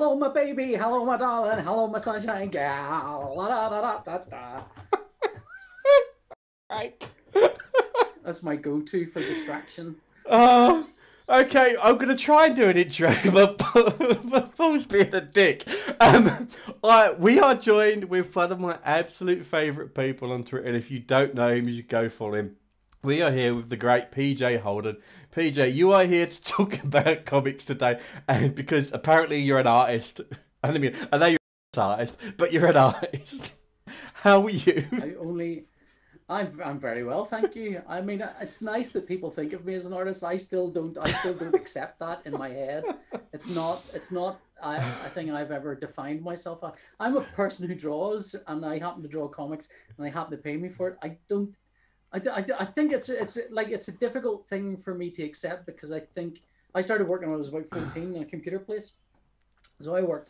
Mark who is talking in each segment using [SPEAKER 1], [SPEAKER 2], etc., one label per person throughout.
[SPEAKER 1] hello, my baby. Hello, my darling. Hello, my sunshine gal. La, da, da, da, da, da.
[SPEAKER 2] Right.
[SPEAKER 1] That's my go-to for distraction.
[SPEAKER 2] Oh, okay. I'm gonna try and do an intro, but Paul's being a dick. We are joined with one of my absolute favourite people on Twitter, and if you don't know him, you should go follow him. We are here with the great PJ Holden. PJ, you are here to talk about comics today, and because apparently you're an artist. I know you're an artist, but you're an artist. How are you?
[SPEAKER 1] I'm very well, thank you. I mean, it's nice that people think of me as an artist. I still don't accept that in my head. It's not I think I've ever defined myself. I'm a person who draws, and I happen to draw comics, and they happen to pay me for it. I think it's a difficult thing for me to accept, because I think I started working when I was about 14 in a computer place. So I worked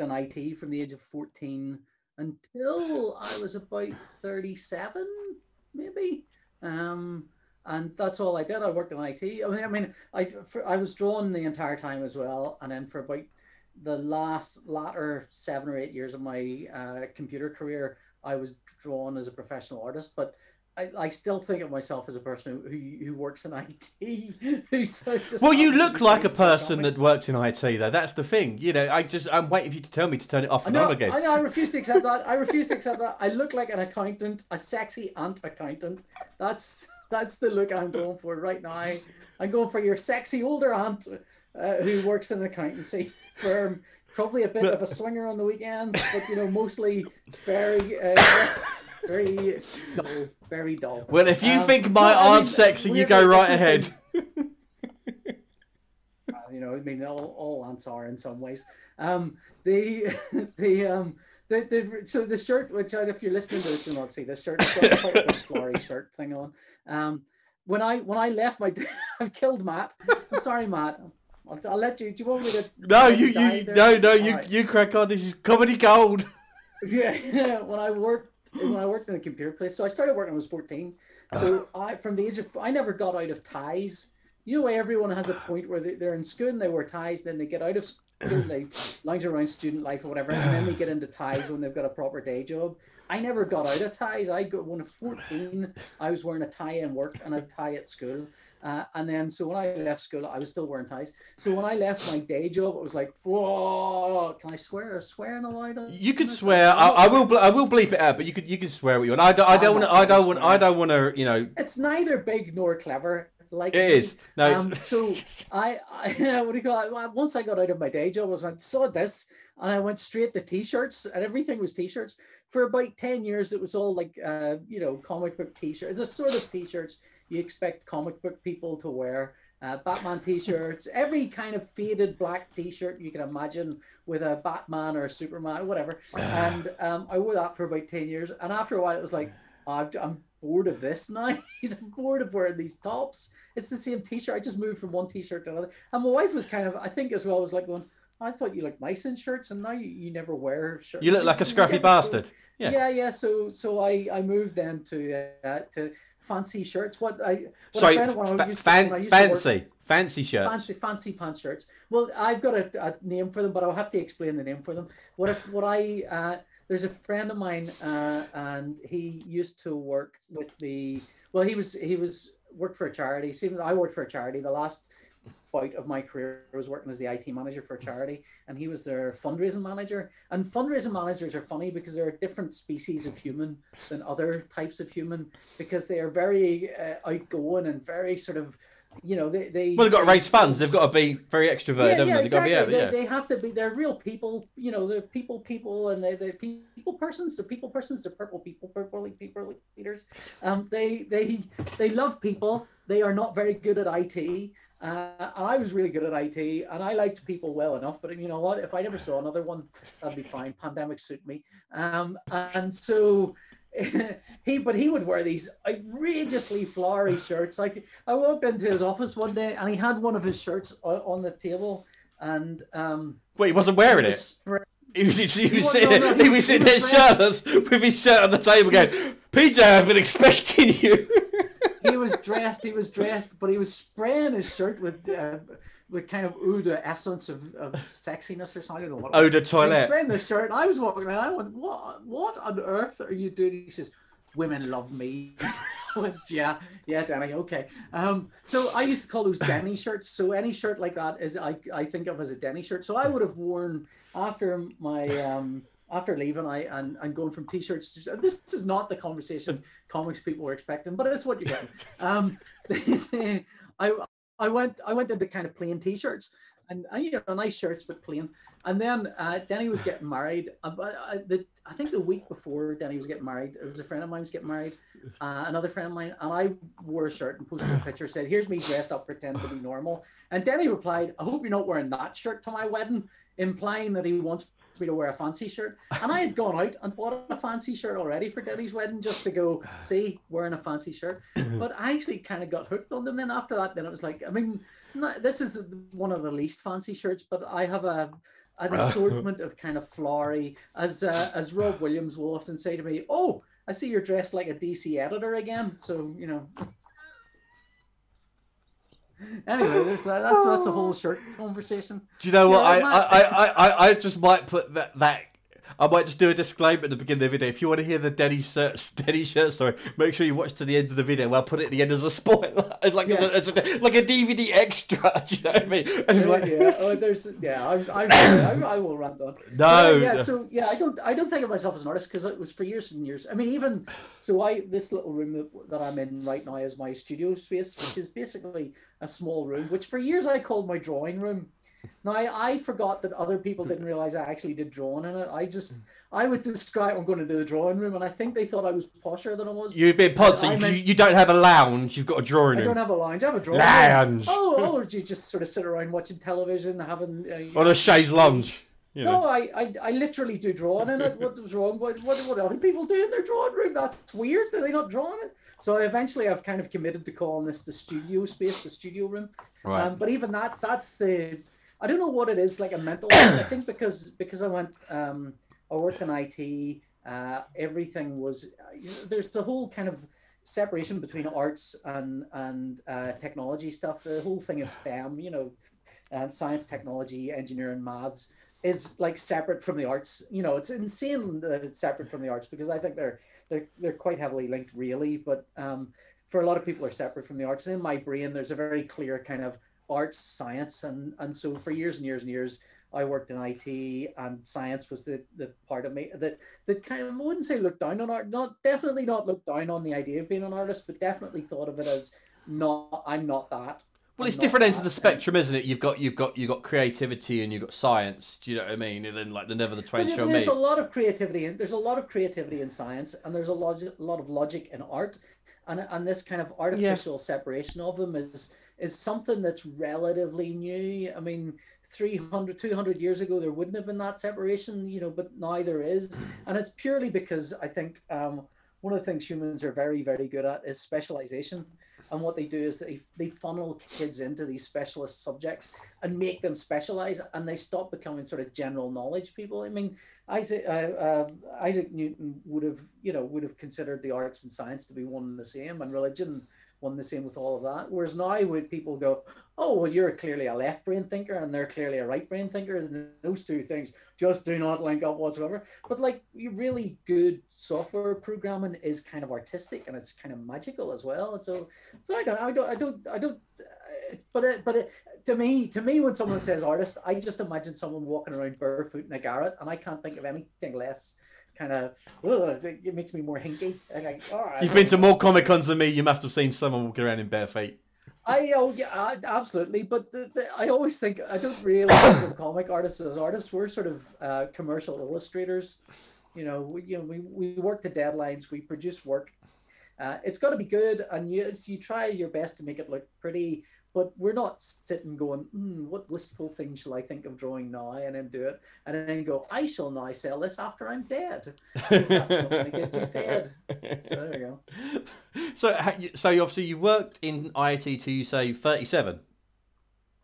[SPEAKER 1] in IT from the age of 14 until I was about 37, maybe. And that's all I did. I worked in IT. I was drawing the entire time as well. And then for about the latter 7 or 8 years of my computer career, I was drawn as a professional artist. But I still think of myself as a person who works in IT.
[SPEAKER 2] Well, you look like a person that works in IT, though. That's the thing. You know, I'm waiting for you to tell me to turn it off and on again.
[SPEAKER 1] I know. I refuse to accept that. I look like an accountant, a sexy ant accountant. That's the look I'm going for right now. I'm going for your sexy older aunt who works in an accountancy firm. Probably a bit of a swinger on the weekends, but mostly very dull.
[SPEAKER 2] Well, if you think my aunt's sexy, you go right ahead.
[SPEAKER 1] All aunts are in some ways. So the shirt, which if you're listening to this, do not see this shirt. I've got quite a big flory shirt thing on. When I left I've killed Matt. I'm sorry, Matt. I'll let you. Do you want me to?
[SPEAKER 2] No, you crack on. This is comedy gold.
[SPEAKER 1] Yeah. When I worked in a computer place, so I started working when I was 14. So from the age of, I never got out of ties. You know, everyone has a point where they're in school and they wear ties, then they get out of school and they lounge around student life or whatever, and then they get into ties when they've got a proper day job. I never got out of ties. When I was 14, I was wearing a tie in work and a tie at school. And then, so when I left school, I was still wearing ties. So when I left my day job, it was like, whoa, can I swear? Swearing allowed?
[SPEAKER 2] You could swear. I will bleep it out, but you can swear what you want. I don't want to. You know.
[SPEAKER 1] It's neither big nor clever. Like
[SPEAKER 2] it is. No.
[SPEAKER 1] So I what do you call it? Once I got out of my day job, I was like, saw this, and I went straight to t-shirts, and everything was t-shirts. For about 10 years, it was all like comic book t-shirts, the sort of t-shirts you expect comic book people to wear. Batman t-shirts, every kind of faded black t-shirt you can imagine with a Batman or a Superman or whatever. And I wore that for about 10 years. And after a while, it was like, I'm bored of this now. I'm bored of wearing these tops. It's the same t-shirt. I just moved from one t-shirt to another. And my wife was kind of, I think as well, was like going, I thought you looked nice in shirts, and now you never wear shirts.
[SPEAKER 2] You look like a scruffy bastard.
[SPEAKER 1] Yeah. So I moved then to fancy shirts.
[SPEAKER 2] Fancy shirts.
[SPEAKER 1] Fancy pants shirts. Well, I've got a name for them, but I'll have to explain the name for them. There's a friend of mine, and he used to work with me. Well, he worked for a charity. See, I worked for a charity. The last bout of my career I was working as the IT manager for a charity, and he was their fundraising manager. And fundraising managers are funny because they're a different species of human than other types of human, because they are very outgoing and very sort of, they've got
[SPEAKER 2] to raise funds. They've got to be very extroverted, haven't they?
[SPEAKER 1] Exactly. They have to be. They're real people. They're people, and they're people persons. They're people persons. They're purple leaders. They love people. They are not very good at IT. And I was really good at IT, and I liked people well enough. But you know what? If I never saw another one, that'd be fine. Pandemic suit me. And so. He would wear these outrageously flowery shirts. Like, I walked into his office one day and he had one of his shirts on the table, and
[SPEAKER 2] wait, he wasn't wearing it. He was sitting there shirtless with his shirt on the table going, PJ, I've been expecting you.
[SPEAKER 1] he was dressed, but he was spraying his shirt with kind of eau de essence of sexiness or something. I don't know what.
[SPEAKER 2] Eau de toilette.
[SPEAKER 1] He was spraying the shirt, and I was walking around. I went, what on earth are you doing? He says, women love me. I went, yeah, Danny, okay. So I used to call those Denny shirts. So any shirt like that is I think of as a Denny shirt. So I would have worn after my after leaving and going from t-shirts to, this is not the conversation comics people were expecting, but it's what you're getting. I went into kind of plain t-shirts and nice shirts but plain. And then Denny was getting married. I think the week before Denny was getting married, it was a friend of mine was getting married, another friend of mine, and I wore a shirt and posted a picture, said, "Here's me dressed up, pretend to be normal." And Denny replied, "I hope you're not wearing that shirt to my wedding," implying that he wants me to wear a fancy shirt. And I had gone out and bought a fancy shirt already for Denny's wedding just to go, see, wearing a fancy shirt. But I actually kind of got hooked on them. Then after that, then it was like, I mean, this is one of the least fancy shirts, but I have an assortment of kind of flowery, as Rob Williams will often say to me, "Oh, I see you're dressed like a DC editor again." So, anyway, that's a whole shirt conversation.
[SPEAKER 2] Do you know what? I just might put that. I might just do a disclaimer at the beginning of the video. If you want to hear the Denny shirt story, make sure you watch to the end of the video. I'll put it at the end as a spoiler. It's like like a DVD extra. Do you know what I mean? I will rant on. No. I don't think of myself as an artist because it was for years and years. I mean, even so, this little room that I'm in right now is my studio space, which is basically a small room, which for years I called my drawing room. Now, I forgot that other people didn't realize I actually did drawing in it. I would describe, I'm going to do the drawing room, and I think they thought I was posher than I was. You've been podsy. You don't have a lounge. You've got a drawing room.
[SPEAKER 1] I don't have a lounge. I have a drawing
[SPEAKER 2] room.
[SPEAKER 1] Oh, do you just sort of sit around watching television, having...
[SPEAKER 2] on a chaise lounge.
[SPEAKER 1] No, I literally do drawing in it. What was wrong? What other people do in their drawing room? That's weird. Are they not drawing it? So I've kind of committed to calling this the studio space, the studio room. Right. But even that's the... I don't know what it is, like a mental. I think because I went, I worked in IT. Everything was there's the whole kind of separation between arts and technology stuff. The whole thing of STEM, science, technology, engineering, maths is like separate from the arts. It's insane that it's separate from the arts because I think they're quite heavily linked, really. But for a lot of people, are separate from the arts. And in my brain, there's a very clear kind of arts, science, and so for years and years and years I worked in IT, and science was the part of me that kind of, I wouldn't say looked down on art, definitely not looked down on the idea of being an artist, but definitely thought of it as I'm not that.
[SPEAKER 2] Well, it's different ends of the spectrum, isn't it? You've got creativity and you've got science. Do you know what I mean? And then like the never the twain shall meet.
[SPEAKER 1] There's a lot of creativity, and there's a lot of creativity in science, and there's a lot of logic in art, and this kind of artificial separation of them is something that's relatively new. I mean, 200 years ago, there wouldn't have been that separation, but now there is. And it's purely because I think one of the things humans are very, very good at is specialization. And what they do is they funnel kids into these specialist subjects and make them specialize, and they stop becoming sort of general knowledge people. I mean, Isaac Newton would have considered the arts and science to be one and the same, and religion one the same with all of that. Whereas now would people go, oh, well, you're clearly a left brain thinker and they're clearly a right brain thinker, and those two things just do not link up whatsoever. But like, really good software programming is kind of artistic and it's kind of magical as well. And so I don't. But to me, when someone says artist, I just imagine someone walking around barefoot in a garret, and I can't think of anything less kind of, it makes me more hinky.
[SPEAKER 2] You've been to more Comic Cons than me. You must have seen someone walking around in bare feet.
[SPEAKER 1] Absolutely. But I always think, I don't really think of comic artists as artists. We're sort of commercial illustrators. We work to deadlines. We produce work. It's got to be good, and you try your best to make it look pretty. But we're not sitting going, what wistful thing shall I think of drawing now, and then do it, and then go, I shall now sell this after I'm dead, because that's not going to get you fed. So there you go.
[SPEAKER 2] So obviously you worked in IT to, you say, 37?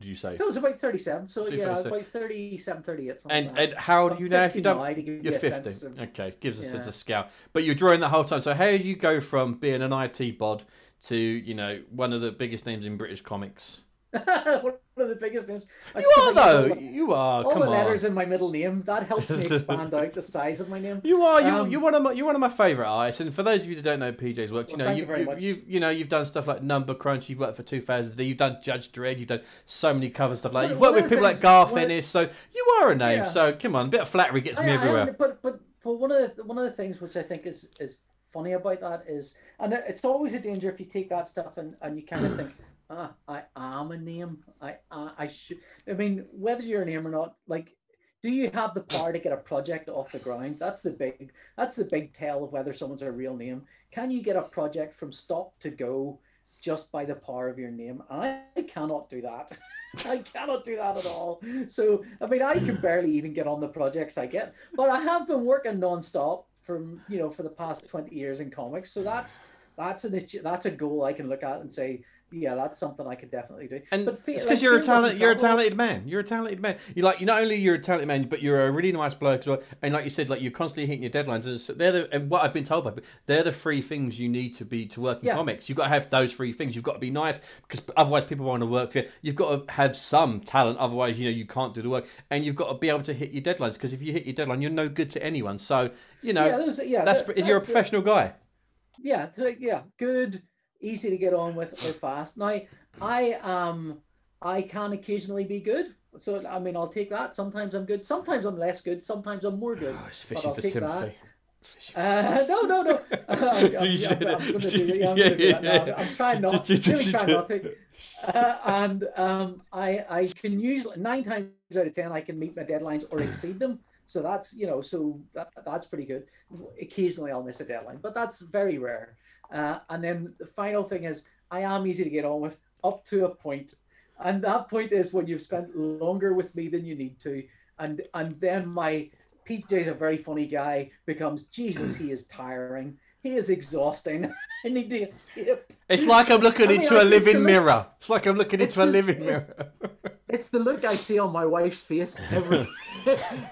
[SPEAKER 2] Did you say?
[SPEAKER 1] No, it was about 37. So yeah, about 37, 38.
[SPEAKER 2] And how do you know if you don't? You're 50. Okay, gives us a scale. But you're drawing that whole time. So how did you go from being an IT bod to, you know, one of the biggest names in British comics.
[SPEAKER 1] One of the biggest names.
[SPEAKER 2] You are, though. You are.
[SPEAKER 1] All
[SPEAKER 2] Come
[SPEAKER 1] the
[SPEAKER 2] on.
[SPEAKER 1] letters in my middle name, that helps me expand out the size of my name.
[SPEAKER 2] You are. You're one of my favourite artists. And for those of you that don't know PJ's work,
[SPEAKER 1] Thank you very much.
[SPEAKER 2] you've done stuff like Number Crunch. You've worked for 2000D. You've done Judge Dredd. You've done so many cover stuff like that. You've worked with people like Garth, Ennis. So you are a name. Yeah. So come on, a bit of flattery gets me everywhere.
[SPEAKER 1] But one of the things which I think is funny about that is, and it's always a danger if you take that stuff and you kind of think, I am a name. I should. I mean, whether you're a name or not, like, do you have the power to get a project off the ground? That's the big tell of whether someone's a real name. Can you get a project from stop to go just by the power of your name? And I cannot do that. I cannot do that at all. So, I mean, I can barely even get on the projects I get, but I have been working nonstop for the past 20 years in comics. So that's a goal I can look at and say, yeah, that's something I could definitely do.
[SPEAKER 2] And it's because you're a talented man. You're a talented man. You're not only you're a talented man, but you're a really nice bloke as well. And like you said, like, you're constantly hitting your deadlines. And what I've been told by, they're the three things you need to work in comics. You've got to have those three things. You've got to be nice, because otherwise people want to work for you. You've got to have some talent, otherwise you can't do the work. And you've got to be able to hit your deadlines, because if you hit your deadline, you're no good to anyone. So you're a professional guy.
[SPEAKER 1] Yeah, good. Easy to get on with or fast. Now, I can occasionally be good. So, I mean, I'll take that. Sometimes I'm good. Sometimes I'm less good. Sometimes I'm more good.
[SPEAKER 2] Oh, it's fishing for sympathy.
[SPEAKER 1] No. I'm going to do that. I'm trying not to. And I can usually, 9 times out of 10, I can meet my deadlines or exceed them. So that's, that's pretty good. Occasionally I'll miss a deadline, but that's very rare. And then the final thing is, I am easy to get on with up to a point. And that point is when you've spent longer with me than you need to. And then my PJ's a very funny guy becomes, Jesus, he is tiring. He is exhausting. I need to escape.
[SPEAKER 2] It's like I'm looking into a living mirror. It's like I'm looking into a living mirror.
[SPEAKER 1] It's the look I see on my wife's face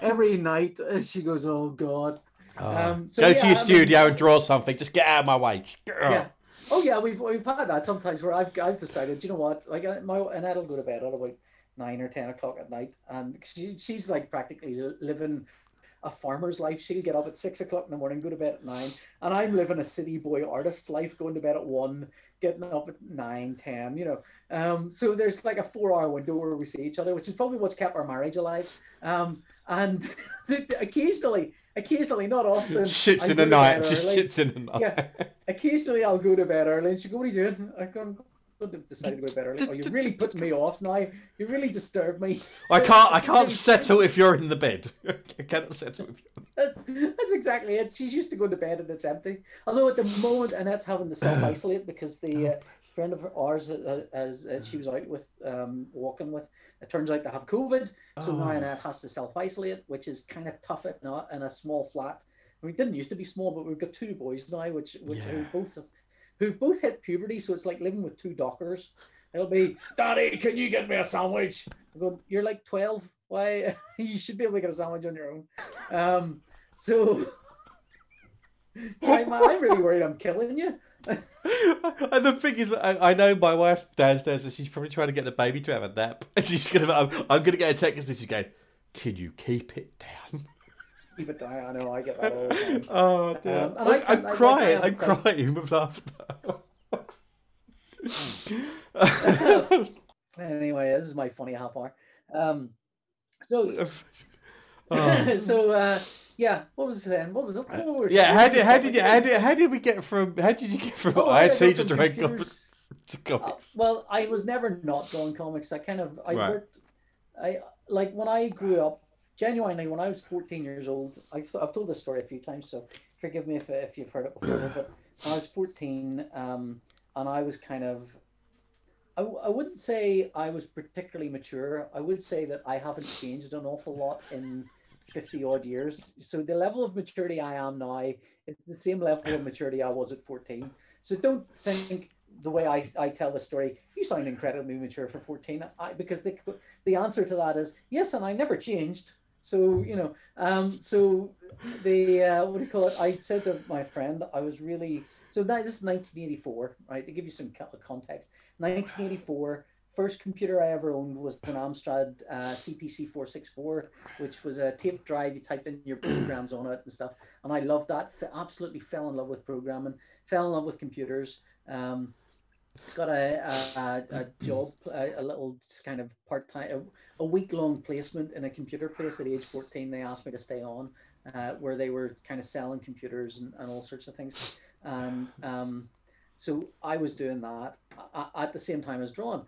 [SPEAKER 1] every night. She goes, oh, God.
[SPEAKER 2] Go to your studio and draw something. Just get out of my way.
[SPEAKER 1] Yeah. Oh yeah, we've had that sometimes where I've decided, you know what, like Annette will go to bed at about 9 or 10 o'clock at night, and she's like practically living a farmer's life. She'll get up at 6 o'clock in the morning, go to bed at 9, and I'm living a city boy artist's life, going to bed at 1, getting up at 9, 10. So there's like a 4-hour window where we see each other, which is probably what's kept our marriage alive. And occasionally, not often.
[SPEAKER 2] Ships in the night.
[SPEAKER 1] Yeah. Occasionally I'll go to bed early and she'll go, what are you doing? I couldn't decide to go to bed early. Oh, you're really putting me off now. You really disturb me.
[SPEAKER 2] I can't settle if you're in the bed. I cannot settle if you're
[SPEAKER 1] That's exactly it. She's used to go to bed and it's empty. Although at the moment Annette's having to self-isolate because the friend of ours, as she was out with, walking with, it turns out to have COVID. So now Annette has to self-isolate, which is kind of tough in a small flat. I mean, it didn't used to be small, but we've got 2 boys now, who've both hit puberty. So it's like living with 2 dockers. It'll be, Daddy, can you get me a sandwich? I go, you're like 12. Why? You should be able to get a sandwich on your own. So I'm really worried I'm killing you.
[SPEAKER 2] And the thing is, I know my wife's downstairs and she's probably trying to get the baby to have a nap. And she's I'm gonna get a text message going, "Could you keep it down?"
[SPEAKER 1] Keep it down. I know. I get that all the time.
[SPEAKER 2] Oh, dear. I'm crying with laughter.
[SPEAKER 1] Anyway, this is my funny half hour. Yeah, what was I saying? What was it?
[SPEAKER 2] How did you get from IT to drawing comics to comics?
[SPEAKER 1] Well, I was never not drawing comics. Worked. When I grew up, genuinely, when I was 14 years old, I've told this story a few times, so forgive me if you've heard it before. But when I was 14, and I was kind of, I wouldn't say I was particularly mature. I would say that I haven't changed an awful lot in 50 odd years. So the level of maturity I am now is the same level of maturity I was at 14. So don't think the way I tell the story, you sound incredibly mature for 14, because the answer to that is yes, and I never changed. So, so what do you call it? I said to my friend, I was really So now this is 1984, right? To give you some context, 1984. First computer I ever owned was an Amstrad CPC 464, which was a tape drive. You typed in your programs on it and stuff, and I loved that. Absolutely fell in love with programming. Fell in love with computers. Got a job, a little kind of part-time, a week-long placement in a computer place at age 14. They asked me to stay on, where they were kind of selling computers and all sorts of things. And so I was doing that at the same time as drawing.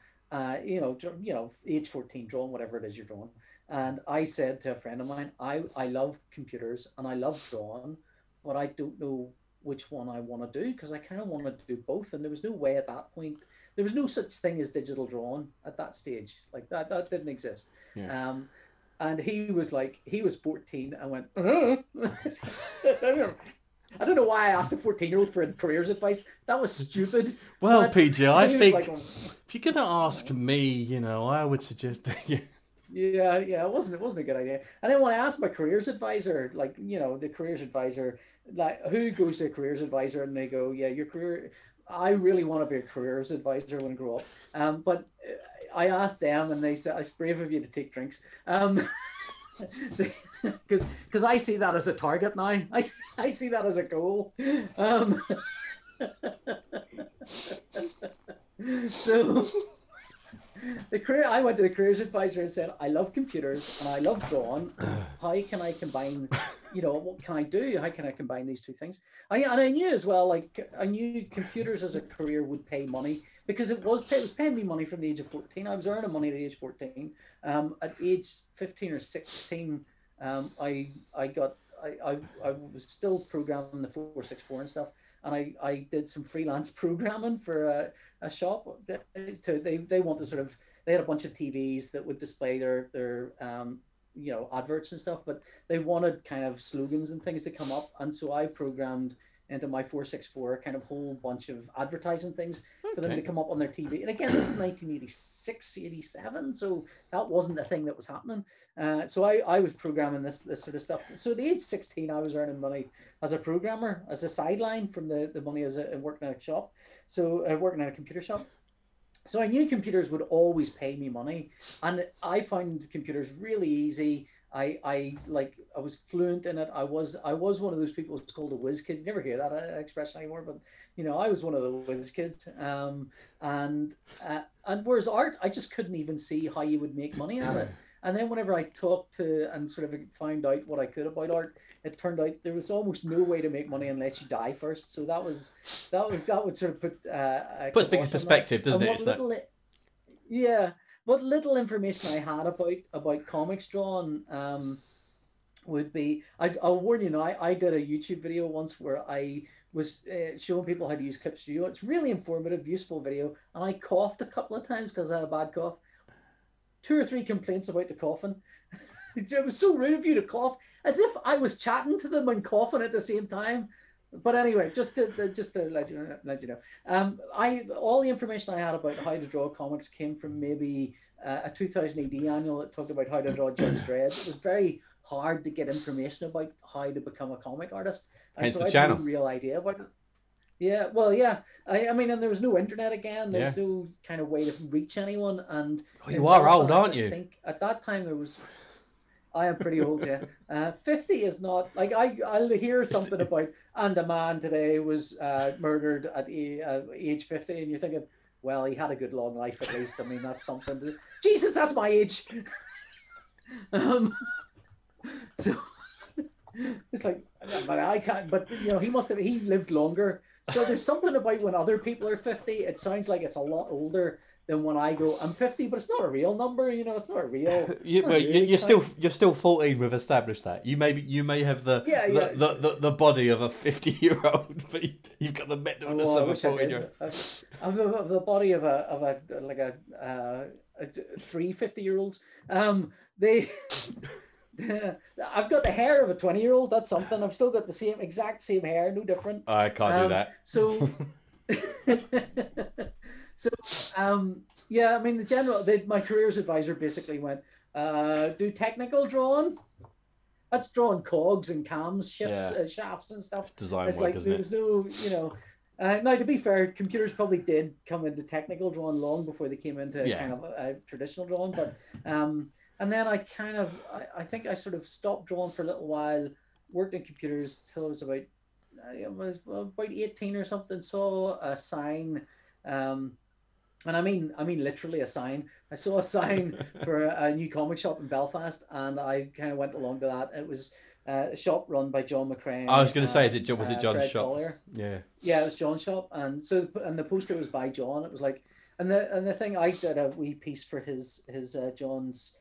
[SPEAKER 1] You know, age 14, drawing whatever it is you're drawing. And I said to a friend of mine, I love computers and I love drawing, but I don't know which one I want to do, because I kind of want to do both. And there was no way at that point, there was no such thing as digital drawing at that stage. Like that didn't exist.
[SPEAKER 2] Yeah.
[SPEAKER 1] And he was like, he was 14 and went, I don't know why I asked a 14-year-old for careers advice. That was stupid.
[SPEAKER 2] Well,
[SPEAKER 1] but
[SPEAKER 2] PJ, I think
[SPEAKER 1] like,
[SPEAKER 2] if you're going to ask me, you know, I would suggest that you...
[SPEAKER 1] Yeah, it wasn't a good idea. And then when I asked my careers advisor, like, you know, the careers advisor, like, who goes to a careers advisor, and they go, yeah, your career, I really want to be a careers advisor when I grow up. But I asked them, and they said, it's brave of you to take drinks. Because I see that as a target now. I see that as a goal. So I went to the careers advisor and said, I love computers and I love drawing. How can I combine, you know, what can I do? How can I combine these two things? And I knew as well, like, I knew computers as a career would pay money, because it was paying me money from the age of 14. I was earning money at age 14. At age 15 or 16, I was still programming the 464 and stuff, and I did some freelance programming for a shop. They want to sort of, they had a bunch of TVs that would display their you know, adverts and stuff, but they wanted kind of slogans and things to come up, and so I programmed into my 464 kind of whole bunch of advertising things for them to come up on their TV. And again, this is 1986, 87, so that wasn't a thing that was happening. So I was programming this sort of stuff. So at age 16, I was earning money as a programmer, as a sideline from the money as working at a shop. So working at a computer shop. So I knew computers would always pay me money, and I found computers really easy. I was fluent in it. I was one of those people who's called a whiz kid. You never hear that expression anymore, but you know, I was one of the whiz kids. And whereas art, I just couldn't even see how you would make money at it. And then whenever I talked to and sort of found out what I could about art, it turned out there was almost no way to make money unless you die first. So that would sort of
[SPEAKER 2] puts things in perspective, doesn't it?
[SPEAKER 1] Yeah. What little information I had about comics drawing would be, I'll warn you now, I did a YouTube video once where I was showing people how to use Clip Studio. It's really informative, useful video, and I coughed a couple of times because I had a bad cough. 2 or 3 complaints about the coughing. It was so rude of you to cough, as if I was chatting to them and coughing at the same time. But anyway, just to let you know, all the information I had about how to draw comics came from maybe a 2000 AD annual that talked about how to draw Judge Dredd. It was very hard to get information about how to become a comic artist, and
[SPEAKER 2] hence
[SPEAKER 1] so
[SPEAKER 2] the
[SPEAKER 1] I
[SPEAKER 2] channel.
[SPEAKER 1] had no real idea about it. Yeah, well, yeah. I mean, and there was no internet again. There was no kind of way to reach anyone. And
[SPEAKER 2] you are old, aren't you?
[SPEAKER 1] I think at that time there was. I am pretty old, yeah. 50 is not, like, I'll hear something about, and a man today was murdered at age 50, and you're thinking, well, he had a good long life at least. I mean, that's something to, Jesus, that's my age. So it's like, but I can't, but you know, he lived longer. So there's something about when other people are 50, it sounds like it's a lot older than when I go, I'm 50, but it's not a real number, you know, it's not a real.
[SPEAKER 2] You're still 14. We've established that. You may have the body of a 50-year-old, but you've got the mentalness of a 14-year-old.
[SPEAKER 1] Of the body of a 3 50-year-olds. I've got the hair of a 20-year-old. That's something. I've still got the exact same hair, no different.
[SPEAKER 2] I can't do that.
[SPEAKER 1] So. Yeah, I mean, my careers advisor basically went, do technical drawing. That's drawing cogs and cams, shafts and stuff.
[SPEAKER 2] Design
[SPEAKER 1] it's
[SPEAKER 2] work,
[SPEAKER 1] like
[SPEAKER 2] isn't
[SPEAKER 1] there was no, you know, Now, to be fair, computers probably did come into technical drawing long before they came into kind of a traditional drawing. But and then I think I sort of stopped drawing for a little while, worked in computers till I was about 18 or something. Saw a sign, and I mean literally a sign. I saw a sign for a new comic shop in Belfast, and I kind of went along to that. It was a shop run by John McCrae.
[SPEAKER 2] I was going to say, was it John's
[SPEAKER 1] Fred
[SPEAKER 2] shop?
[SPEAKER 1] Collier.
[SPEAKER 2] Yeah.
[SPEAKER 1] Yeah, it was John's shop, and so the poster was by John. It was like, and the thing, I did a wee piece for his John's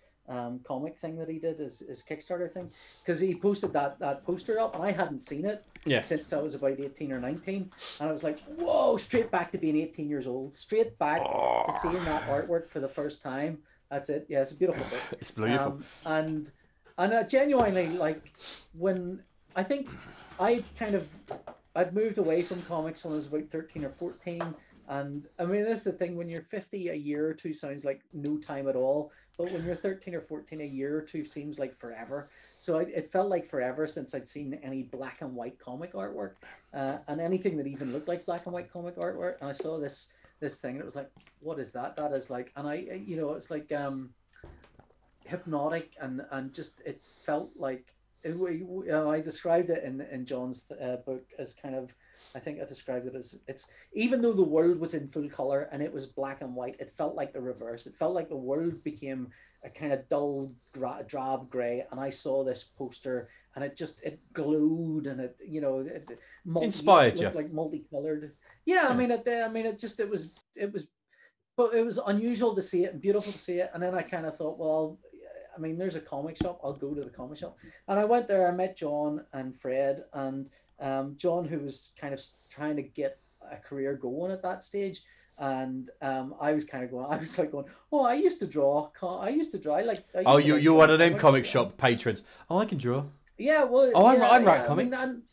[SPEAKER 1] comic thing that he did, his Kickstarter thing, because he posted that poster up, and I hadn't seen it since I was about 18 or 19, and I was like, whoa, straight back to being 18 years old, straight back to seeing that artwork for the first time. That's it. Yeah, it's a beautiful book.
[SPEAKER 2] It's beautiful.
[SPEAKER 1] And genuinely, like, when I think I'd moved away from comics when I was about 13 or 14. And I mean, this is the thing, when you're 50, a year or two sounds like no time at all. But when you're 13 or 14, a year or two seems like forever. So it felt like forever since I'd seen any black and white comic artwork, and anything that even looked like black and white comic artwork. And I saw this thing, and it was like, what is that? That is like, and it's like hypnotic, and just, it felt like, I described it in John's book as kind of, I think I described it as, it's, even though the world was in full color and it was black and white, it felt like the reverse. It felt like the world became a kind of dull, drab gray, and I saw this poster, and it glowed, and it
[SPEAKER 2] inspired you,
[SPEAKER 1] like multicolored. Yeah, I mean, it was but it was unusual to see it and beautiful to see it. And then I kind of thought, well, I mean, there's a comic shop, I'll go to the comic shop. And I went there, I met John and Fred, and John, who was kind of trying to get a career going at that stage. And I was kind of going, oh, I used to draw.
[SPEAKER 2] You're one of them comic shop patrons. Oh, I can draw.
[SPEAKER 1] Yeah, well.
[SPEAKER 2] Oh, I'm write comics.
[SPEAKER 1] I mean,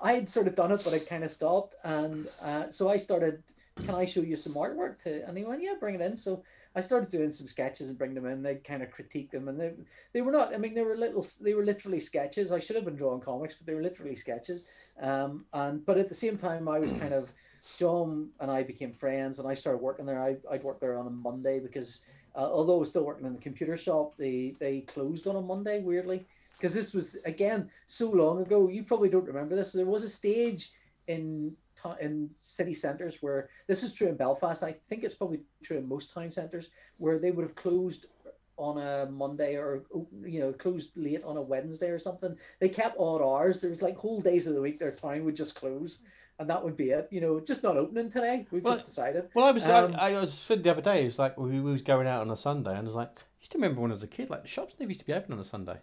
[SPEAKER 1] I had sort of done it, but I kind of stopped. And so I started, can I show you some artwork? And he went, yeah, bring it in. So I started doing some sketches and bring them in. They kind of critique them, and they were not. I mean, they were literally sketches. I should have been drawing comics, but they were literally sketches. But at the same time, I was kind of, John and I became friends, and I started working there. I'd work there on a Monday because although I was still working in the computer shop, they closed on a Monday, weirdly, because this was, again, so long ago. You probably don't remember this. There was a stage in city centres where, this is true in Belfast, I think it's probably true in most town centres, where they would have closed on a Monday, or closed late on a Wednesday or something. They kept odd hours. There was like whole days of the week their town would just close, and that would be it. Just not opening today. We've just decided.
[SPEAKER 2] Well, I was said the other day, it's like we was going out on a Sunday, and I was like, I used to remember when I was a kid, like the shops never used to be open on a Sunday.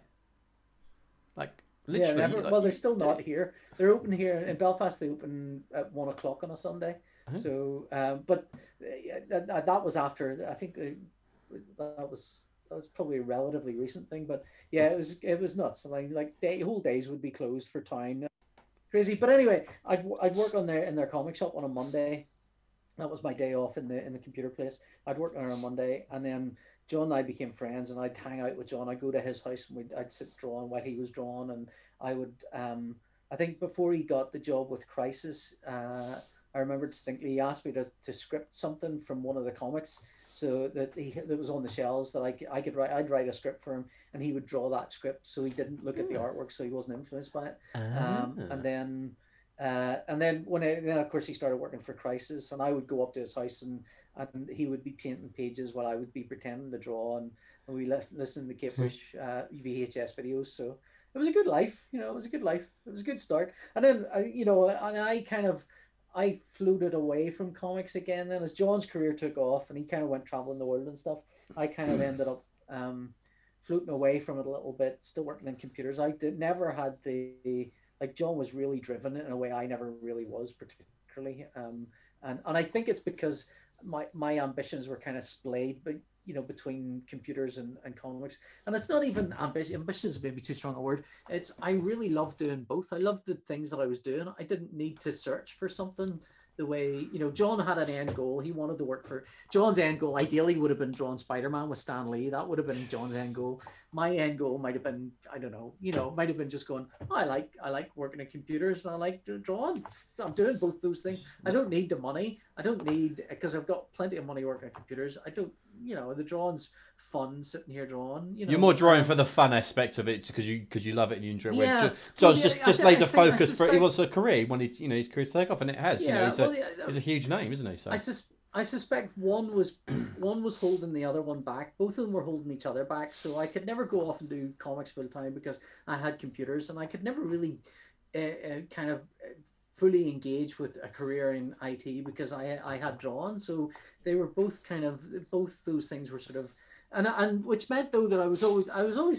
[SPEAKER 2] Like, literally. Yeah,
[SPEAKER 1] well, they're still not here. They're open here in Belfast. They open at 1 o'clock on a Sunday. Uh-huh. So, but that was after, I think that was probably a relatively recent thing. But yeah, it was nuts. Like whole days would be closed for town. Crazy. But anyway, I'd work in their comic shop on a Monday. That was my day off in the computer place. I'd work there on a Monday, and then John and I became friends, and I'd hang out with John. I'd go to his house, and I'd sit drawing while he was drawing, and I would, I think before he got the job with Crisis, I remember distinctly he asked me to script something from one of the comics, so that was on the shelves that I'd write a script for him, and he would draw that script, so he didn't look at the artwork, so he wasn't influenced by it. And then of course he started working for Crisis, and I would go up to his house, and he would be painting pages while I would be pretending to draw, and we listened to Kate Bush VHS videos. So it was a good life, it was a good life. It was a good start. And then I floated away from comics again. Then as John's career took off and he kind of went traveling the world and stuff, I kind of ended up floating away from it a little bit, still working in computers. Never had like John was really driven in a way I never really was particularly. And I think it's because my ambitions were kind of splayed, but between computers and comics. And it's not even ambitions is maybe too strong a word. It's, I really love doing both. I loved the things that I was doing. I didn't need to search for something the way, you know, John had an end goal. He wanted to work for John's end goal. Ideally, would have been drawing Spider-Man with Stan Lee. That would have been John's end goal. My end goal might have been, I don't know, you know, might have been just going, oh, I like working at computers and I like drawing. I'm doing both those things. I don't need the money. I don't need, because I've got plenty of money working at computers. I don't, you know, the drawing's fun, sitting here drawing. You know,
[SPEAKER 2] you're more drawing for the fun aspect of it because you love it and you enjoy it.
[SPEAKER 1] Yeah,
[SPEAKER 2] John's
[SPEAKER 1] well,
[SPEAKER 2] just laser focused for he wants a career. He wanted, you know, his career to take off, and it has.
[SPEAKER 1] Yeah,
[SPEAKER 2] you know, he's a huge name, isn't he? So
[SPEAKER 1] I suspect one was holding the other one back. Both of them were holding each other back. So I could never go off and do comics full time because I had computers, and I could never really kind of fully engage with a career in IT because I had drawn. So they were both both those things were sort of, and which meant though that I was always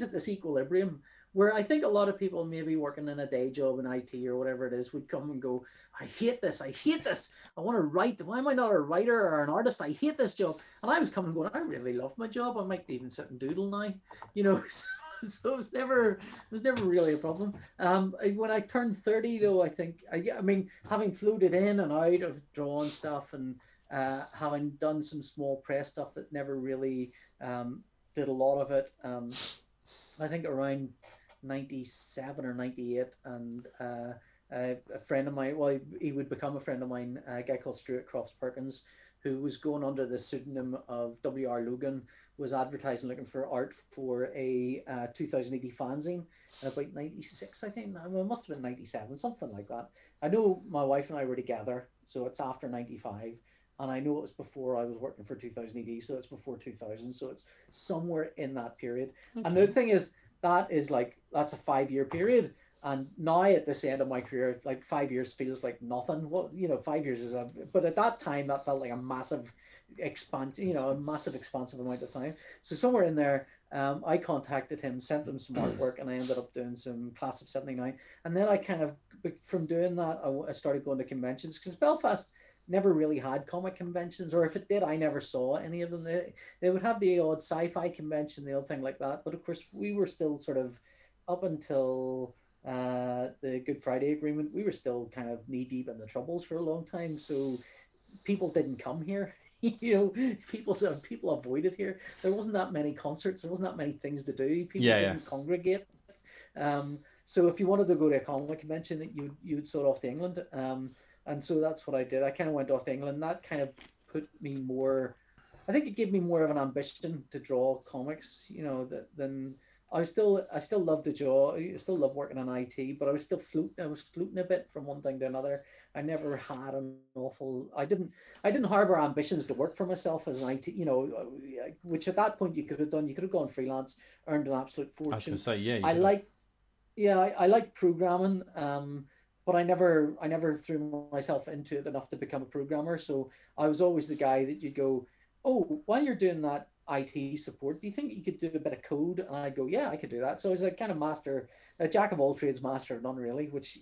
[SPEAKER 1] at this equilibrium where I think a lot of people maybe working in a day job in IT or whatever it is would come and go, I hate this, I want to write, why am I not a writer or an artist, I hate this job. And I was coming going, I really love my job, I might even sit and doodle now, you know. So it was never really a problem. When I turned 30 though, I think, I mean, having floated in and out of drawing stuff and having done some small press stuff that never really did a lot of it, I think around 97 or 98, and a friend of mine, well, he would become a friend of mine, a guy called Stuart Crofts Perkins, who was going under the pseudonym of W.R. Logan, was advertising looking for art for a 2000 AD fanzine in about 96, I think. It must have been 97, something like that. I know my wife and I were together, so it's after 95. And I know it was before I was working for 2000 AD, so it's before 2000, so it's somewhere in that period. Okay. And the thing is, that's a 5-year period. And now at this end of my career, like 5 years feels like nothing. Well, you know, 5 years is but at that time that felt like a massive expansive amount of time. So somewhere in there, I contacted him, sent him some artwork, and I ended up doing some Class of 79. And then I kind of, from doing that, I started going to conventions, because Belfast never really had comic conventions, or if it did, I never saw any of them. They would have the odd sci-fi convention, the odd thing like that, but of course we were still sort of, up until the Good Friday Agreement, we were still kind of knee deep in the Troubles for a long time, so people didn't come here. You know, people avoided here. There wasn't that many concerts, there wasn't that many things to do, people didn't congregate. So if you wanted to go to a comic convention, you would sort off to England. And so that's what I did. I kind of went off to England. That kind of put me more, I think it gave me more of an ambition to draw comics, you know, than I still love the job. I still love working in IT, but I was floating a bit from one thing to another. I never had I didn't harbor ambitions to work for myself as an IT, you know, which at that point you could have done. You could have gone freelance, earned an absolute fortune.
[SPEAKER 2] I was going to say, yeah.
[SPEAKER 1] I like programming. But I never threw myself into it enough to become a programmer. So I was always the guy that you'd go, oh, while you're doing that IT support, do you think you could do a bit of code? And I'd go, yeah, I could do that. So I was a kind of a jack of all trades, master of none, really, which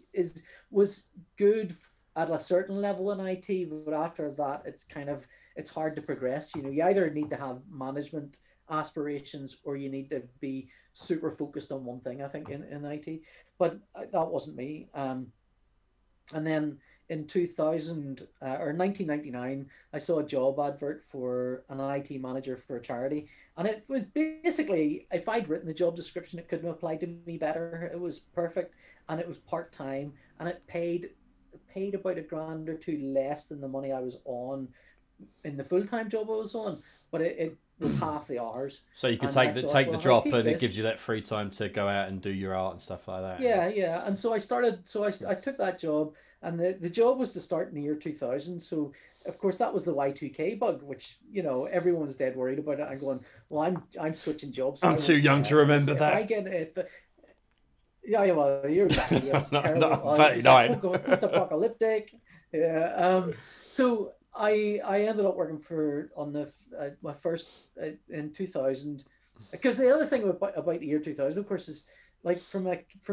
[SPEAKER 1] was good at a certain level in IT. But after that, it's hard to progress. You know, you either need to have management aspirations or you need to be super focused on one thing, I think, in IT. But that wasn't me. And then in 2000 or 1999, I saw a job advert for an IT manager for a charity. And it was basically, if I'd written the job description, it couldn't have applied to me better. It was perfect, and it was part-time, and it paid about $1,000 or $2,000 less than the money I was on in the full-time job I was on. But it was half the hours.
[SPEAKER 2] So you could take the drop, and it gives you that free time to go out and do your art and stuff like that.
[SPEAKER 1] Yeah. And so I took that job, and the job was to start in the year 2000. So of course that was the Y2K bug, which, you know, everyone's dead worried about it. I'm going, well, I'm switching jobs.
[SPEAKER 2] I'm too young to remember that.
[SPEAKER 1] Well, you're lucky. It's terrible.
[SPEAKER 2] I'm 39.
[SPEAKER 1] Post-apocalyptic. Yeah. So I ended up working on my first in 2000, because the other thing about the year 2000, of course, is like from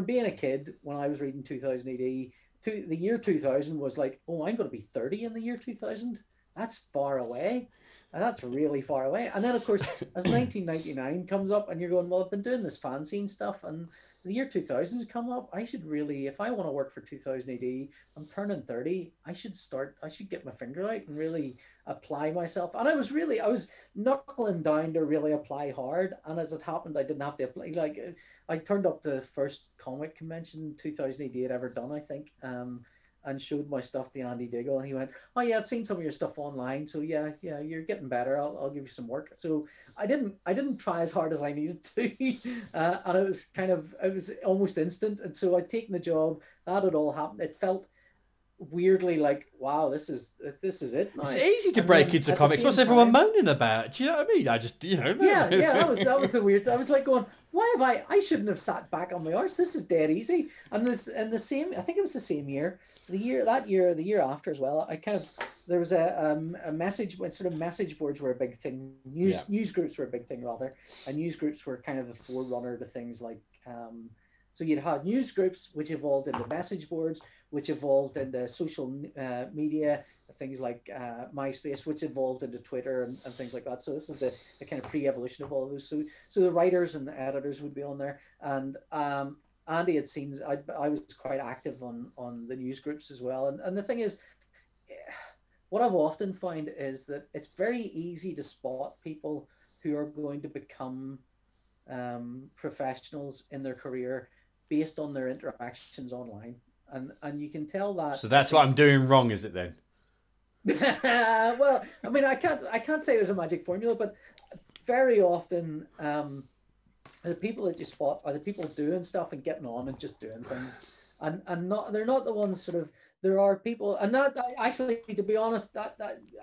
[SPEAKER 1] being a kid when I was reading 2000 AD to the year 2000 was like, oh, I'm going to be 30 in the year 2000. That's far away. And that's really far away. And then, of course, as 1999 comes up and you're going, well, I've been doing this fanzine stuff and the year 2000 has come up. I should really, if I want to work for 2000 AD, I'm turning 30. I should get my finger out and really apply myself. And I was knuckling down to really apply hard. And as it happened, I didn't have to apply. Like, I turned up the first comic convention 2000 AD had ever done, I think. And showed my stuff to Andy Diggle, and he went, "Oh yeah, I've seen some of your stuff online. So yeah, you're getting better. I'll give you some work." So I didn't try as hard as I needed to, and it was almost instant. And so I'd taken the job. That had all happened. It felt weirdly like, wow, this is it now.
[SPEAKER 2] It's easy to break into comics. What's everyone moaning about? Do you know what I mean? I just,
[SPEAKER 1] Yeah, that was the weird. I was like going, why have I shouldn't have sat back on my arse. This is dead easy. And the same, I think it was the same year. The year after as well, there was a message, sort of message boards were a big thing. News groups were a big thing rather, and news groups were kind of the forerunner to things like, so you'd had news groups which evolved into message boards, which evolved into social media, things like MySpace, which evolved into Twitter and things like that. So this is the kind of pre-evolution of all of those. So the writers and the editors would be on there, and Andy had seen, I was quite active on the news groups as well. And the thing is, what I've often found is that it's very easy to spot people who are going to become professionals in their career based on their interactions online. And you can tell that.
[SPEAKER 2] So that's what I'm doing wrong, is it then?
[SPEAKER 1] Well, I mean, I can't say there's a magic formula, but very often, the people that you spot are the people doing stuff and getting on and just doing things, and they're not the ones sort of. There are people, and that actually, to be honest,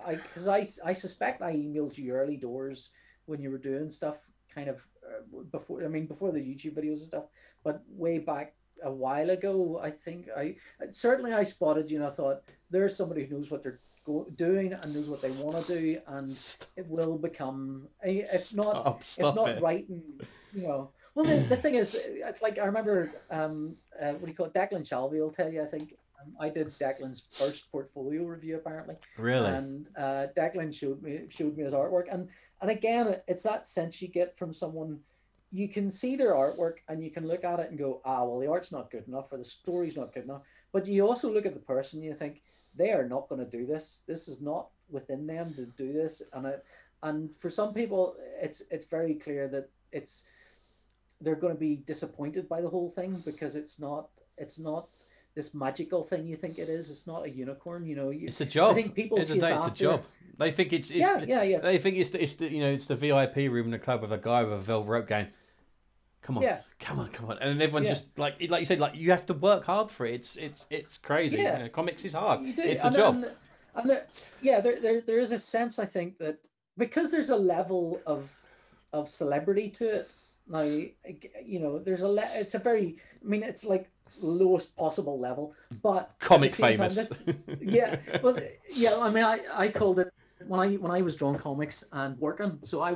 [SPEAKER 1] because I suspect I emailed you early doors when you were doing stuff kind of before the YouTube videos and stuff, but way back a while ago, I think I spotted you and I thought there's somebody who knows what they're doing and knows what they want to do, and it will become if not writing. Well, the thing is, it's like I remember, what do you call it? Declan Shalvey will tell you. I think I did Declan's first portfolio review apparently.
[SPEAKER 2] Really?
[SPEAKER 1] And Declan showed me his artwork, and again, it's that sense you get from someone. You can see their artwork and you can look at it and go, well, the art's not good enough or the story's not good enough. But you also look at the person and you think they are not going to do this. This is not within them to do this. And for some people, it's very clear that they're going to be disappointed by the whole thing because it's not this magical thing you think it is. It's not a unicorn,
[SPEAKER 2] it's a job.
[SPEAKER 1] I think people
[SPEAKER 2] it's a job. They think it's
[SPEAKER 1] yeah.
[SPEAKER 2] They think it's the VIP room in the club with a guy with a velvet rope going, come on, and then everyone's just like you said, like you have to work hard for it. It's crazy. Yeah. Comics is hard. It's a job.
[SPEAKER 1] And there is a sense, I think, that because there's a level of celebrity to it now, it's like lowest possible level, but
[SPEAKER 2] comic famous.
[SPEAKER 1] I called it when I was drawing comics and working. So I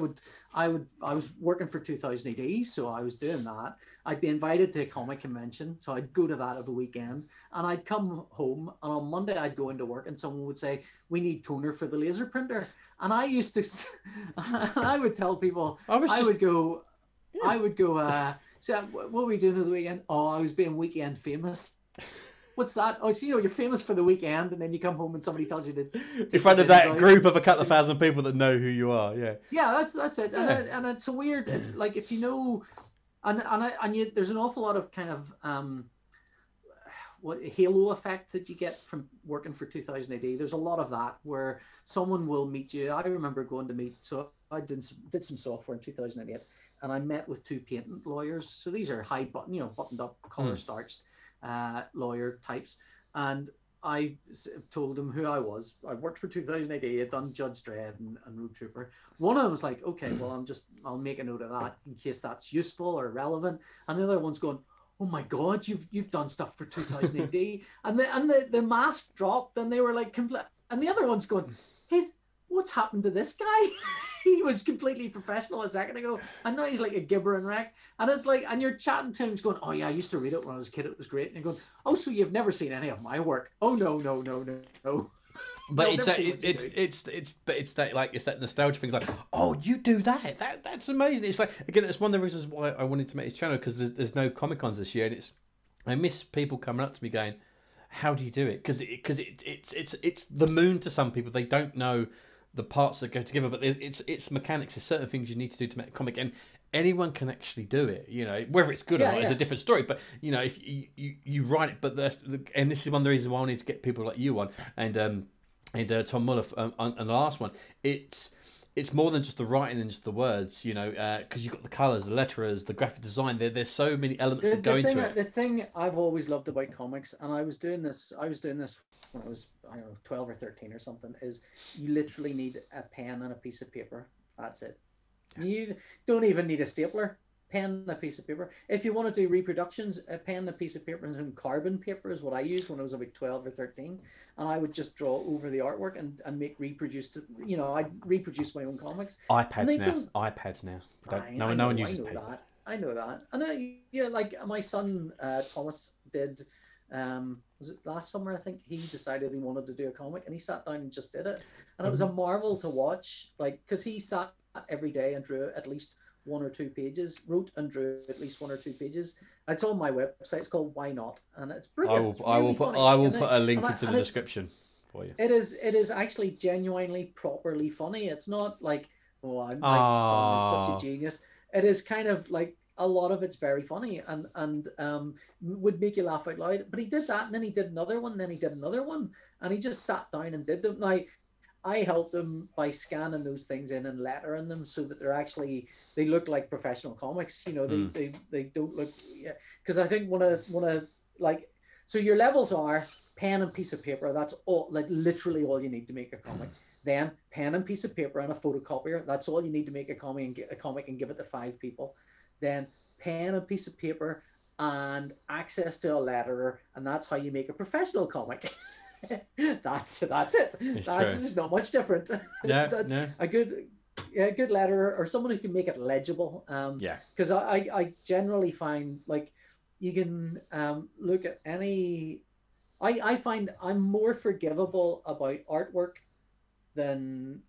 [SPEAKER 1] was working for 2000 AD, so I was doing that. I'd be invited to a comic convention, so I'd go to that every weekend, and I'd come home, and on Monday I'd go into work, and someone would say, "We need toner for the laser printer," and I used to, I would tell people, I would go. So what were we doing over the weekend? Oh, I was being weekend famous. What's that? Oh, so you're famous for the weekend, and then you come home and somebody tells you to
[SPEAKER 2] in front of that group of a couple of thousand people that know who you are.
[SPEAKER 1] Yeah, that's it. Yeah. And it's a weird. It's like if you know, there's an awful lot of kind of what halo effect that you get from working for 2000 AD. There's a lot of that where someone will meet you. I remember going to meet. So I did some software in 2008. And I met with two patent lawyers. So these are buttoned up, collar starched lawyer types. And I told them who I was. I worked for 2000 AD. I'd done Judge Dredd and Road Trooper. One of them was like, okay, well, I'll make a note of that in case that's useful or relevant. And the other one's going, oh my God, you've done stuff for 2000 AD. And the mask dropped and they were like, and the other one's going, hey, what's happened to this guy? He was completely professional a second ago, and now he's like a gibbering wreck. And it's like, and you're chatting to him, he's going, "Oh yeah, I used to read it when I was a kid. It was great." And you're going, "Oh, so you've never seen any of my work?" "Oh no."
[SPEAKER 2] But
[SPEAKER 1] No,
[SPEAKER 2] it's
[SPEAKER 1] never
[SPEAKER 2] that
[SPEAKER 1] seen what you do.
[SPEAKER 2] it's that like it's that nostalgia thing. Like, oh, you do that? That's amazing. It's like, again, that's one of the reasons why I wanted to make this channel, because there's no Comic Cons this year, and I miss people coming up to me going, how do you do it? Because it's the moon to some people. They don't know the parts that go together, but it's mechanics. There's certain things you need to do to make a comic, and anyone can actually do it. You know, whether it's good or not is a different story. But you know, if you write it, and this is one of the reasons why I wanted to get people like you on, and Tom Muller on the last one. It's more than just the writing and just the words, you know, because you've got the colours, the letterers, the graphic design. There's so many elements that go into it.
[SPEAKER 1] The thing I've always loved about comics, and I was doing this when I was, I don't know, 12 or 13 or something, is you literally need a pen and a piece of paper. That's it. You don't even need a stapler. Pen and a piece of paper. If you want to do reproductions, a pen and a piece of paper, and some carbon paper is what I used when I was about 12 or 13, and I would just draw over the artwork and make reproduced. You know, I reproduce my own comics.
[SPEAKER 2] iPads now. No one uses paper.
[SPEAKER 1] I know that. And like my son Thomas did. Was it last summer? I think he decided he wanted to do a comic, and he sat down and just did it, and it was a marvel to watch. Like, because he sat every day and drew at least 1 or 2 pages, wrote and drew at least 1 or 2 pages. It's on my website. It's called Why Not, and it's brilliant.
[SPEAKER 2] I will put a link into the description for you.
[SPEAKER 1] It is actually genuinely properly funny. It's not like, oh, my son is such a genius. It is kind of like, a lot of it's very funny and would make you laugh out loud. But he did that, and then he did another one, and then he did another one, and he just sat down and did them. Now, I helped him by scanning those things in and lettering them so that they look like professional comics. You know, they don't look, because I think one of like, so your levels are pen and piece of paper. That's all, like literally all you need to make a comic. Then pen and piece of paper and a photocopier. That's all you need to make a comic and give it to 5 people. Then pen and piece of paper and access to a letterer, and that's how you make a professional comic. That's it. It's not much different. A good letterer, or someone who can make it legible. Because I generally find, like, you can look at any. I find I'm more forgivable about artwork than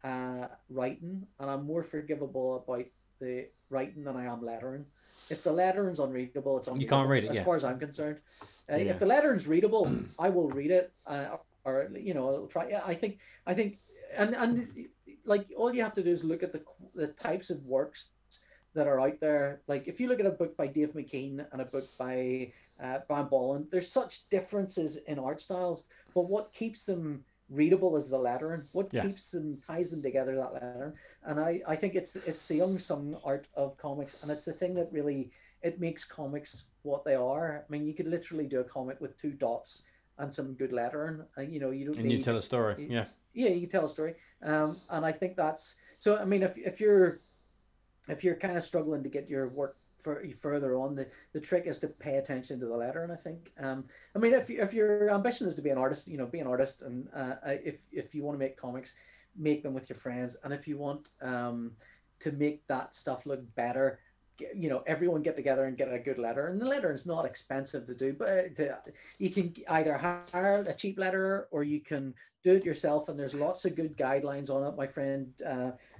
[SPEAKER 1] writing, and I'm more forgivable about the writing than I am lettering. If the lettering's unreadable, it's unreadable. You can't read it, as far as I'm concerned. If the lettering's readable, I will read it, or you know, I'll try. I think, and like, all you have to do is look at the types of works that are out there. Like, if you look at a book by Dave McKean and a book by Brian Bolland, there's such differences in art styles, but what keeps them readable is the lettering. What keeps them, ties them together, that lettering. And I think it's the unsung art of comics, and it's the thing that really, it makes comics what they are. I mean, you could literally do a comic with 2 dots and some good lettering, and you know, you don't need,
[SPEAKER 2] you tell a story.
[SPEAKER 1] You can tell a story. And I think that's, so I mean, if you're kind of struggling to get your work further on, the trick is to pay attention to the letter. And I think, I mean, if your ambition is to be an artist, you know, be an artist, and if you want to make comics, make them with your friends. And if you want to make that stuff look better, you know, everyone get together and get a good letter. And the letter is not expensive to do, but you can either hire a cheap letterer, or you can do it yourself, and there's lots of good guidelines on it. My friend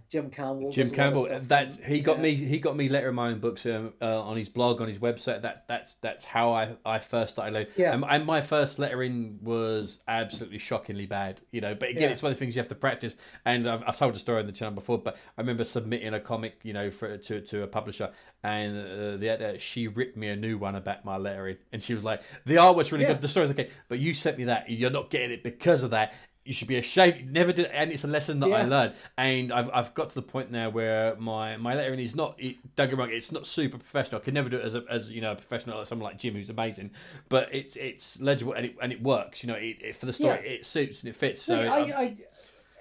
[SPEAKER 1] Jim Campbell.
[SPEAKER 2] He got me lettering my own books on his blog, on his website. That's how I first started lettering. And my first lettering was absolutely shockingly bad, you know. But again, it's one of the things you have to practice. And I've told the story on the channel before, but I remember submitting a comic, you know, to a publisher, and the editor, she ripped me a new one about my lettering, and she was like, "The artwork's really good, the story's okay, but you sent me that. You're not getting it because of that. You should be ashamed. You never did it." And it's a lesson that I learned. And I've got to the point now where my lettering is not, don't get me wrong, it's not super professional. I could never do it as you know, a professional, like someone like Jim, who's amazing. But it's legible, and it works. You know, for the story, it suits and it fits. So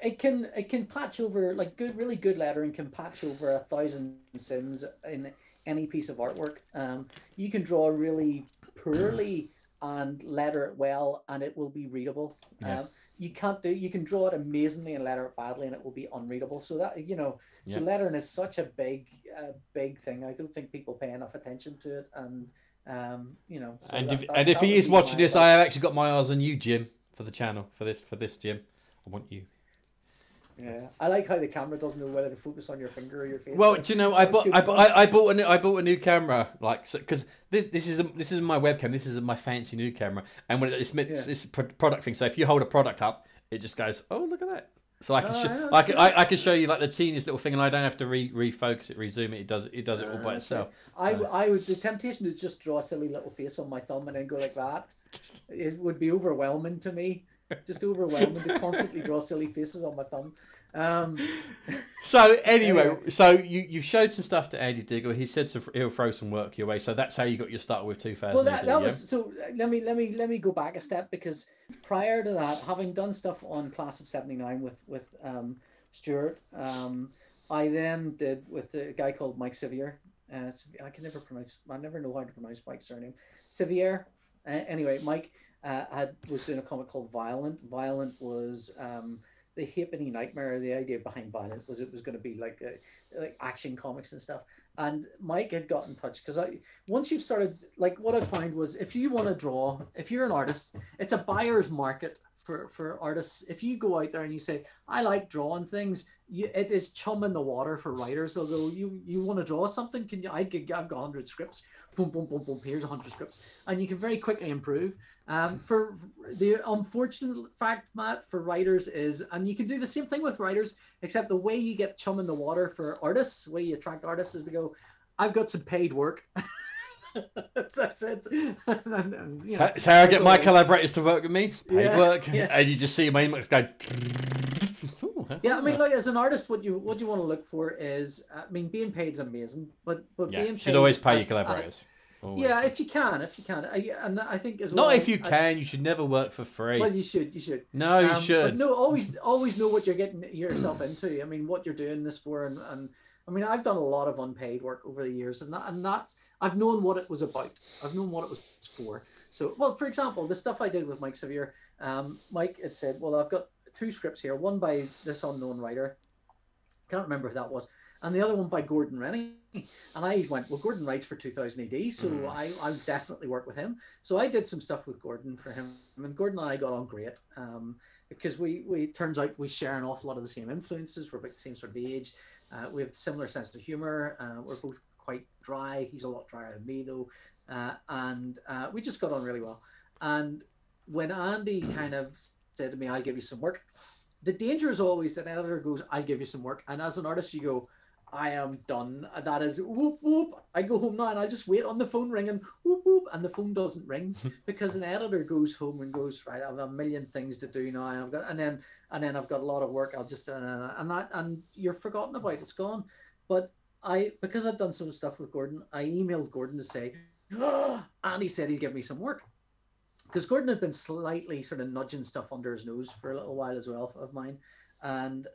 [SPEAKER 1] it can patch over, like, really good lettering can patch over 1,000 sins in any piece of artwork. You can draw really poorly and letter it well, and it will be readable. You can draw it amazingly and letter it badly, and it will be unreadable. So that, you know, so lettering is such a big thing. I don't think people pay enough attention to it, and you know. So
[SPEAKER 2] if he is watching this, I have actually got my eyes on you, Jim, for the channel, for this, Jim. I want you.
[SPEAKER 1] Yeah, I like how the camera doesn't know whether to focus on your finger or your face.
[SPEAKER 2] Well, do you know, I bought a new camera, like, because this isn't my webcam. This is my fancy new camera, and when it's a product thing. So if you hold a product up, it just goes, oh, look at that. So I can show you like the teeniest little thing, and I don't have to refocus it, rezoom it. It does it all by itself.
[SPEAKER 1] I would, the temptation to just draw a silly little face on my thumb and then go like that. It would be overwhelming to me. Just overwhelming to constantly draw silly faces on my thumb.
[SPEAKER 2] So anyway, so you showed some stuff to Andy Diggle. He said he'll throw some work your way. So that's how you got your start with 2000.
[SPEAKER 1] Well, that was so. Let me go back a step, because prior to that, having done stuff on Class of '79 with Stuart, I then did with a guy called Mike Sevier. I never know how to pronounce Mike's surname. Sevier. Anyway, Mike was doing a comic called Violent. Violent was the halfpenny nightmare. The idea behind Violent was it was going to be like action comics and stuff. And Mike had got in touch, because once you've started, like, what I find was, if you want to draw, if you're an artist, it's a buyer's market for artists. If you go out there and you say, I like drawing things, it is chum in the water for writers. They'll go, you want to draw something? Can you? I've got 100 scripts. Boom, boom, boom, boom. Here's 100 scripts, and you can very quickly improve. For the unfortunate fact, Matt, for writers is, and you can do the same thing with writers, except the way you get chum in the water for artists, the way you attract artists, is to go, I've got some paid work. That's it. and,
[SPEAKER 2] so I get my collaborators to work with me, paid work, and you just see my inbox go.
[SPEAKER 1] Yeah, I mean, like, as an artist, what you want to look for is, I mean, being paid is amazing, but being paid,
[SPEAKER 2] should always pay your collaborators.
[SPEAKER 1] Yeah, if you can. And I think as well.
[SPEAKER 2] Not if you can. You should never work for free.
[SPEAKER 1] Well, you should.
[SPEAKER 2] No, you should.
[SPEAKER 1] But no, always know what you're getting yourself into. I mean, what you're doing this for, and I mean, I've done a lot of unpaid work over the years, and that's I've known what it was about. I've known what it was for. So, well, for example, the stuff I did with Mike Sevier, Mike had said, well, I've got 2 scripts here, one by this unknown writer, can't remember who that was, and the other one by Gordon Rennie. And I went, well, Gordon writes for 2000 AD, so I'll definitely work with him. So I did some stuff with Gordon for him, and Gordon and I got on great, because we turns out we share an awful lot of the same influences. We're about the same sort of age. We have a similar sense of humor. We're both quite dry. He's a lot drier than me, though. And we just got on really well. And when Andy kind of said to me, I'll give you some work, the danger is always that an editor goes, I'll give you some work. And as an artist, you go, I am done. That is whoop, whoop. I go home now and I just wait on the phone ringing, whoop, whoop, and the phone doesn't ring, because an editor goes home and goes, right, I've got a million things to do now. And then I've got a lot of work. I'll just, and you're forgotten about, it's gone. But because I'd done some stuff with Gordon, I emailed Gordon to say, Andy said he'd give me some work. Because Gordon had been slightly sort of nudging stuff under his nose for a little while as well of mine. And,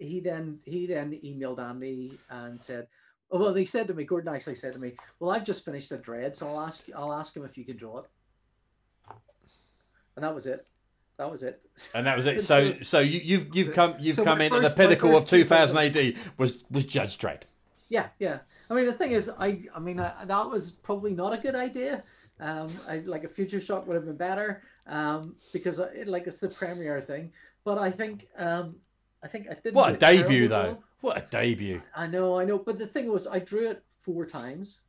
[SPEAKER 1] he then emailed Andy and said, oh, well, he said to me, Gordon actually said to me, well, I've just finished a Dread, so I'll ask him if you can draw it. And that was it.
[SPEAKER 2] And that was it. So you've come into the pinnacle of 2000 AD was Judge Dredd. Yeah.
[SPEAKER 1] I mean, the thing is, that was probably not a good idea. Like a Future Shock would have been better, because it's the premiere thing. But I think I didn't.
[SPEAKER 2] What a debut, though! What a debut!
[SPEAKER 1] I know. But the thing was, I drew it 4 times,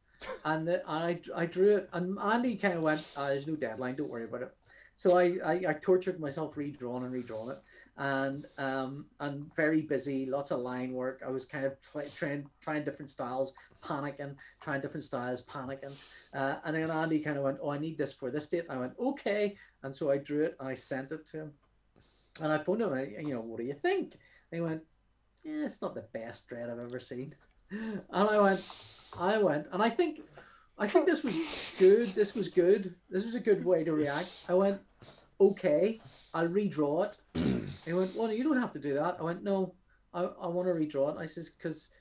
[SPEAKER 1] and I drew it, and Andy kind of went, "There's no deadline. Don't worry about it." So I tortured myself redrawn it, and very busy, lots of line work. I was kind of trying different styles, panicking, and then Andy kind of went, "Oh, I need this for this date." I went, "Okay," and so I drew it and I sent it to him. And I phoned him, what do you think? And he went, yeah, it's not the best Dread I've ever seen. And I went, and I think this was good. This was a good way to react. I went, okay, I'll redraw it. He went, well, you don't have to do that. I went, no, I want to redraw it. I says, because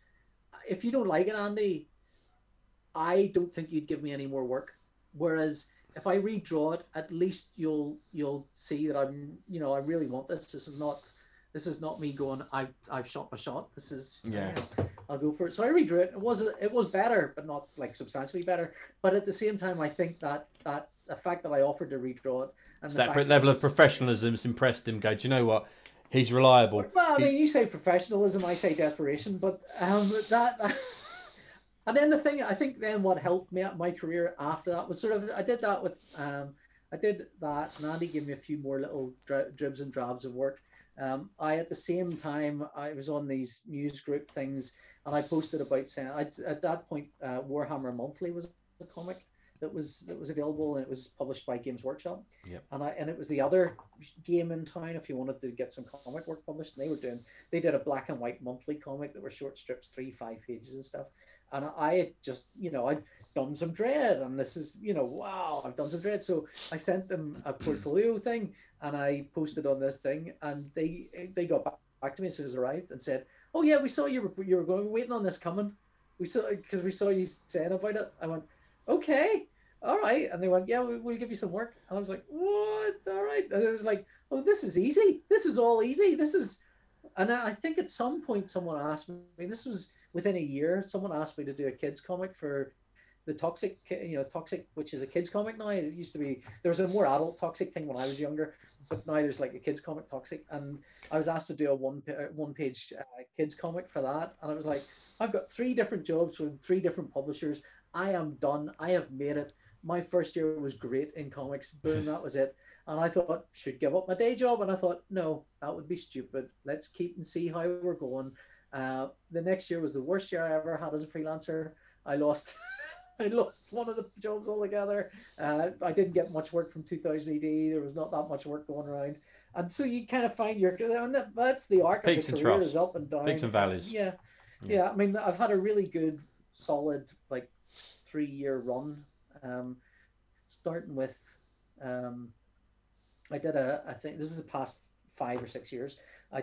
[SPEAKER 1] if you don't like it, Andy, I don't think you'd give me any more work. Whereas if I redraw it, at least you'll see that I'm, I really want this. This is not me going, I've shot my shot. This is, I'll go for it. So I redrew it. It was better, but not like substantially better. But at the same time, I think that the fact that I offered to redraw it, and
[SPEAKER 2] that level of professionalism has impressed him. Do you know what? He's reliable.
[SPEAKER 1] Well, I mean, you say professionalism, I say desperation, but that. And then the thing, I think then what helped me at my career after that was sort of, I did that with, I did that, and Andy gave me a few more little dribs and drabs of work. At the same time, I was on these news group things, and I posted about saying, at that point, Warhammer Monthly was a comic that was available, and it was published by Games Workshop.
[SPEAKER 2] Yep.
[SPEAKER 1] And it was the other game in town if you wanted to get some comic work published. And they did a black and white monthly comic that were short strips, 3-5 pages and stuff. And I had just, I'd done some Dread, and this is, wow, I've done some Dread. So I sent them a portfolio thing, and I posted on this thing, and they got back to me as soon as it arrived and said, "Oh yeah, we saw you were going waiting on this coming. We saw you saying about it." I went, "Okay, all right." And they went, "Yeah, we'll give you some work." And I was like, "What? All right." And it was like, "Oh, this is easy. This is all easy. This is." And I think at some point someone asked me, this was within a year, someone asked me to do a kids comic for the Toxic, which is a kids comic now. It used to be, there was a more adult Toxic thing when I was younger, but now there's like a kids comic Toxic. And I was asked to do a one page kids comic for that. And I was like, I've got 3 different jobs with 3 different publishers. I am done. I have made it. My first year was great in comics. Boom, that was it. And I thought, should give up my day job. And I thought, no, that would be stupid. Let's keep and see how we're going. The next year was the worst year I ever had as a freelancer. I lost one of the jobs altogether. I didn't get much work from 2000 AD. There was not that much work going around. And so you kind of find that's the arc of the career, is up and down.
[SPEAKER 2] Peaks and valleys.
[SPEAKER 1] Yeah. I mean, I've had a really good, solid, 3-year run. Starting with, I think this is the past 5 or 6 years. I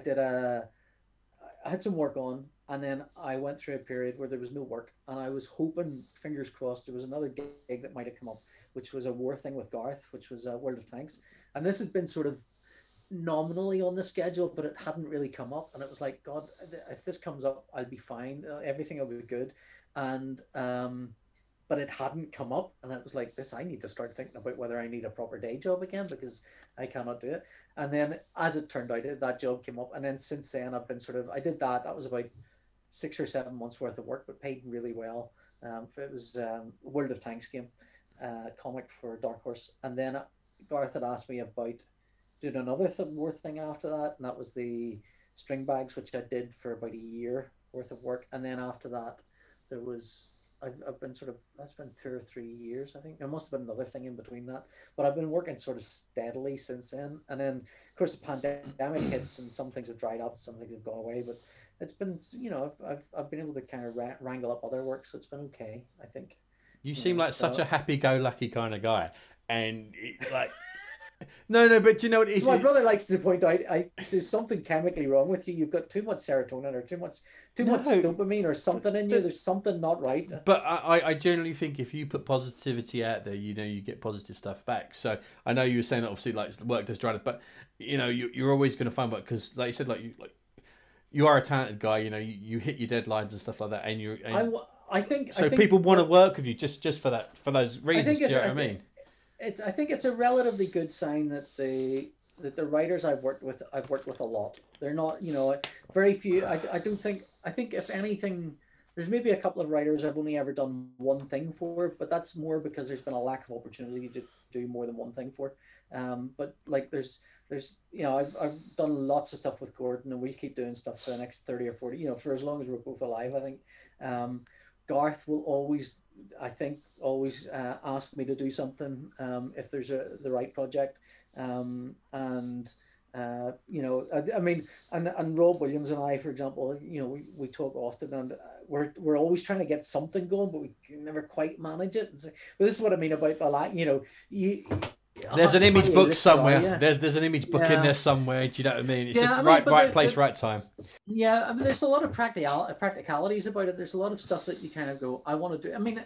[SPEAKER 1] had some work on, and then I went through a period where there was no work, and I was hoping, fingers crossed, there was another gig that might have come up, which was a war thing with Garth, which was World of Tanks. And this had been sort of nominally on the schedule, but it hadn't really come up. And it was like, God, if this comes up, I'll be fine. Everything will be good. And, but it hadn't come up, and it was like, I need to start thinking about whether I need a proper day job again, because I cannot do it. And then as it turned out, that job came up, and then since then I've been I did that was about 6 or 7 months worth of work, but paid really well. It was World of Tanks game, comic for Dark Horse. And then Garth had asked me about doing another war thing after that, and that was the string bags, which I did for about a year worth of work. And then after that, there was, I've been that's been 2 or 3 years, I think. There must have been another thing in between that, but I've been working sort of steadily since then. And then of course the pandemic hits, and some things have dried up, some things have gone away, but it's been, I've been able to kind of wrangle up other work, so it's been okay, I think.
[SPEAKER 2] You seem like such a happy-go-lucky kind of guy, and No, but do you know what it is?
[SPEAKER 1] So my brother likes to point out, there's something chemically wrong with you. You've got too much serotonin, or too much dopamine, or something in you. There's something not right.
[SPEAKER 2] But I generally think if you put positivity out there, you get positive stuff back. So I know you were saying that obviously work does drive it, but you're always going to find work, because like you said, you are a talented guy. You hit your deadlines and stuff like that, and I think people want to work with you just for those reasons. Do you know what I mean?
[SPEAKER 1] I think it's a relatively good sign that the writers I've worked with a lot. They're not, very few. I think if anything, there's maybe a couple of writers I've only ever done one thing for, but that's more because there's been a lack of opportunity to do more than one thing for. But there's I've done lots of stuff with Gordon, and we'll keep doing stuff for the next 30 or 40, for as long as we're both alive, I think. Garth will always ask me to do something if there's the right project, and Rob Williams and I, for example, we talk often, and we're always trying to get something going, but we can never quite manage it. But this is what I mean about
[SPEAKER 2] there's an image book somewhere. Yeah. There's an image book in there somewhere. Do you know what I mean? It's just right place, right time.
[SPEAKER 1] Yeah, I mean, there's a lot of practicalities about it. There's a lot of stuff that you kind of go, I want to do. I mean,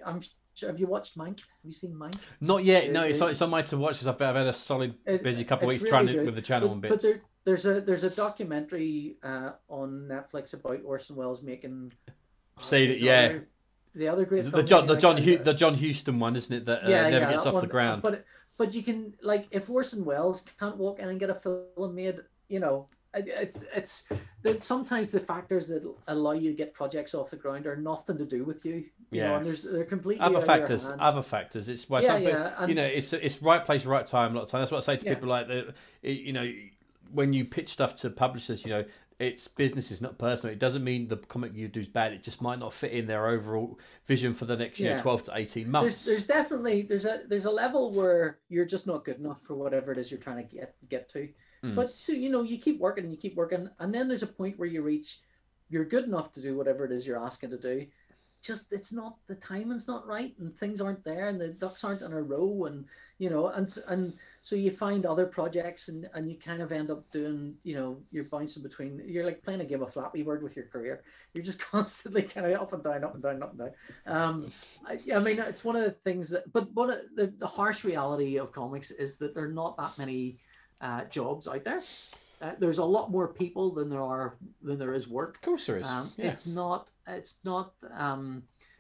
[SPEAKER 1] I'm sure, have you watched Mank? Have you seen Mank?
[SPEAKER 2] Not yet. No, it's on my to watch, because I've had a solid busy couple of weeks trying to with the channel and bits.
[SPEAKER 1] But there's a documentary on Netflix about Orson Welles making.
[SPEAKER 2] See it, yeah.
[SPEAKER 1] The other great film,
[SPEAKER 2] the John Huston one, isn't it? That never gets off the ground.
[SPEAKER 1] But you can, if Orson Welles can't walk in and get a film made, you know, it's that sometimes the factors that allow you to get projects off the ground are nothing to do with you. You know, and they're completely
[SPEAKER 2] other
[SPEAKER 1] out of
[SPEAKER 2] factors.
[SPEAKER 1] your hands.
[SPEAKER 2] Other factors. It's why
[SPEAKER 1] and,
[SPEAKER 2] you know, it's right place, right time. A lot of time. That's what I say to people. Like you know, when you pitch stuff to publishers, you know, it's business, it's not personal. It doesn't mean the comic you do is bad. It just might not fit in their overall vision for the next 12 to 18 months.
[SPEAKER 1] There's definitely there's a level where you're just not good enough for whatever it is you're trying to get to. But so you know, you keep working and you keep working, and then there's a point where you're good enough to do whatever it is you're asking to do. Just it's not, the timing's not right, and things aren't there, and the ducks aren't in a row, and you know, and so you find other projects, and you kind of end up doing, you know, you're bouncing between, you're like playing a game of Flappy Bird with your career. You're just constantly kind of up and down, up and down, up and down. I mean, it's one of the things that, but the harsh reality of comics is that there are not that many jobs out there. There's a lot more people than there is work.
[SPEAKER 2] Of course there is.
[SPEAKER 1] It's not.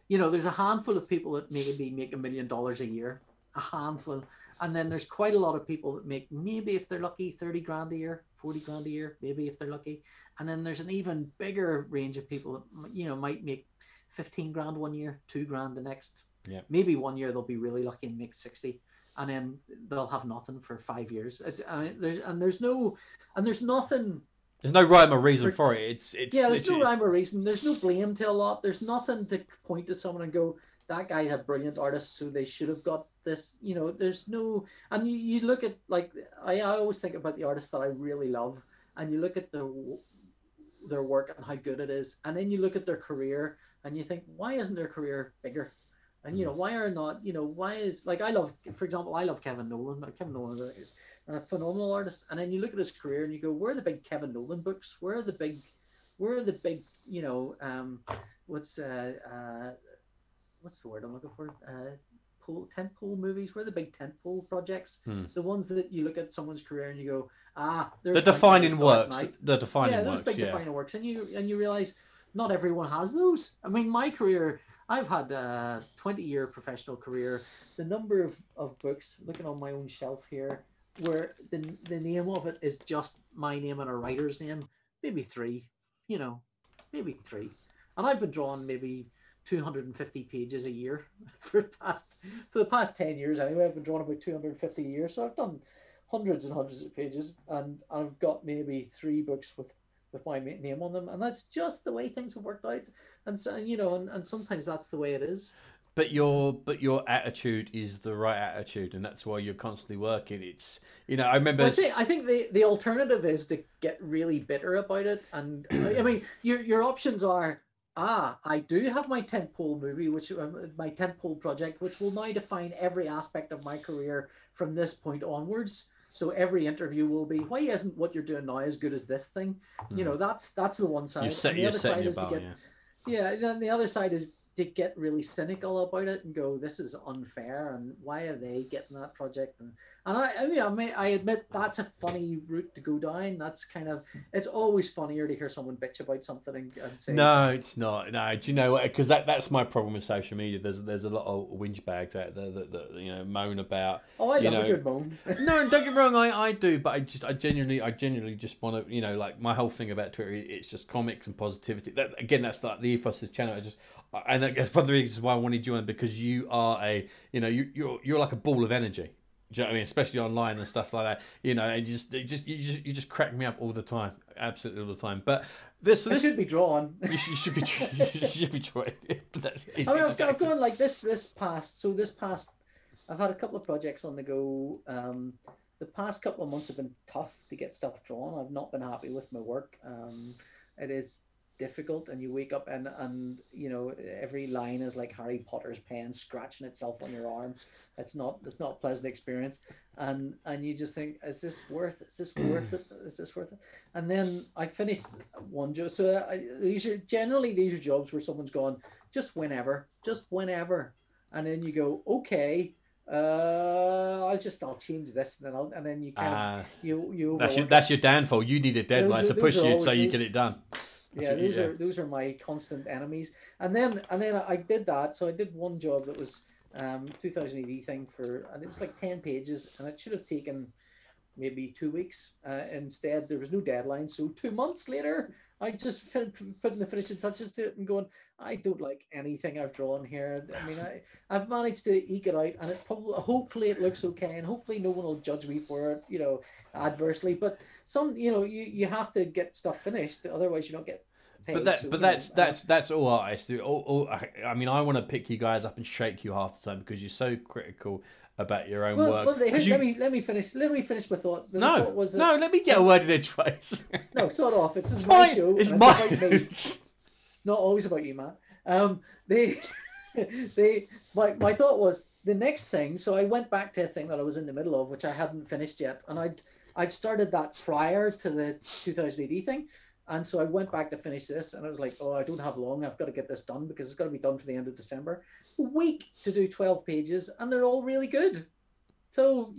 [SPEAKER 1] You know, there's a handful of people that maybe make $1 million a year, a handful, and then there's quite a lot of people that make, maybe if they're lucky, 30 grand a year, 40 grand a year, maybe if they're lucky, and then there's an even bigger range of people that, you know, might make 15 grand one year, 2 grand the next.
[SPEAKER 2] Yeah.
[SPEAKER 1] Maybe one year they'll be really lucky and make 60. And then they'll have nothing for 5 years. There's nothing.
[SPEAKER 2] There's no rhyme or reason for it. It's
[SPEAKER 1] there's no rhyme or reason. There's no blame to a lot. There's nothing to point to someone and go, that guy's a brilliant artist, so they should have got this. You know, there's no. And you look at, like, I always think about the artists that I really love, and you look at their work and how good it is, and then you look at their career and you think, why isn't their career bigger? And, you know, why are not, you know, why is, like, for example, I love Kevin Nolan. Kevin Nolan is a phenomenal artist. And then you look at his career and you go, where are the big Kevin Nolan books? Where are the big, you know, what's the word I'm looking for? Tentpole movies? Where are the big tentpole projects? The ones that you look at someone's career and you go, there's
[SPEAKER 2] the defining works. The defining works.
[SPEAKER 1] Yeah, those big defining works. And you realize not everyone has those. I mean, my career, I've had a 20-year professional career. The number of books, looking on my own shelf here, where the name of it is just my name and a writer's name, maybe 3, you know, maybe 3. And I've been drawing maybe 250 pages a year for the past 10 years anyway. I've been drawing about 250 a year, so I've done hundreds and hundreds of pages, and I've got maybe 3 books with my name on them, and that's just the way things have worked out. And so, you know, and sometimes that's the way it is.
[SPEAKER 2] But your attitude is the right attitude, and that's why you're constantly working. It's, you know, I remember.
[SPEAKER 1] Well, I think the alternative is to get really bitter about it, and I mean, your options are, I do have my tentpole movie, my tentpole project, which will now define every aspect of my career from this point onwards. So every interview will be, why isn't what you're doing now as good as this thing? You know, that's the one side.
[SPEAKER 2] You're setting your bar,
[SPEAKER 1] then the other side is to get really cynical about it and go, this is unfair, and why are they getting that project? And I admit that's a funny route to go down. That's kind of, it's always funnier to hear someone bitch about something and say,
[SPEAKER 2] no, it's not. No, do you know what? Because that's my problem with social media. There's a lot of whinge bags out there that you know, moan about.
[SPEAKER 1] Oh, I love a good moan.
[SPEAKER 2] No, don't get me wrong, I do, but I genuinely just want to, you know, like, my whole thing about Twitter, it's just comics and positivity. That's like the ethos of this channel. And that's one of the reasons why I wanted you on, because you are you're like a ball of energy. Do you know what I mean? Especially online and stuff like that. You know, and you just crack me up all the time, absolutely all the time. But this
[SPEAKER 1] should be drawn.
[SPEAKER 2] You should be drawn.
[SPEAKER 1] I've gone like this past. I've had a couple of projects on the go. The past couple of months have been tough to get stuff drawn. I've not been happy with my work. It is difficult, and you wake up and you know, every line is like Harry Potter's pen scratching itself on your arm. It's not a pleasant experience, and you just think, is this worth it? And then I finished one job. So these are jobs where someone's gone, just whenever, and then you go, okay, I'll change this, and then you kind of you
[SPEAKER 2] that's your downfall. You need a deadline to push you so you get it done.
[SPEAKER 1] Those are my constant enemies. And then I did that. So I did one job that was 2000 AD thing and it was like 10 pages, and it should have taken maybe 2 weeks. Instead, there was no deadline. So 2 months later, I just putting the finishing touches to it and going, I don't like anything I've drawn here. I mean, I've managed to eke it out, and it probably, hopefully it looks okay, and hopefully no one will judge me for it, adversely. But you have to get stuff finished, otherwise you don't get paid.
[SPEAKER 2] That's all artists do. I mean, I want to pick you guys up and shake you half the time because you're so critical about your own work. Well,
[SPEAKER 1] let me finish my thought. Thought was that,
[SPEAKER 2] let me get a word in edgeways.
[SPEAKER 1] No, sort off. This is my show.
[SPEAKER 2] It's my.
[SPEAKER 1] It's not always about you, Matt. My thought was the next thing. So I went back to a thing that I was in the middle of, which I hadn't finished yet, and I'd started that prior to the 2000 AD thing. And so I went back to finish this, and I was like, oh, I don't have long. I've got to get this done because it's got to be done for the end of December. A week to do 12 pages, and they're all really good. So,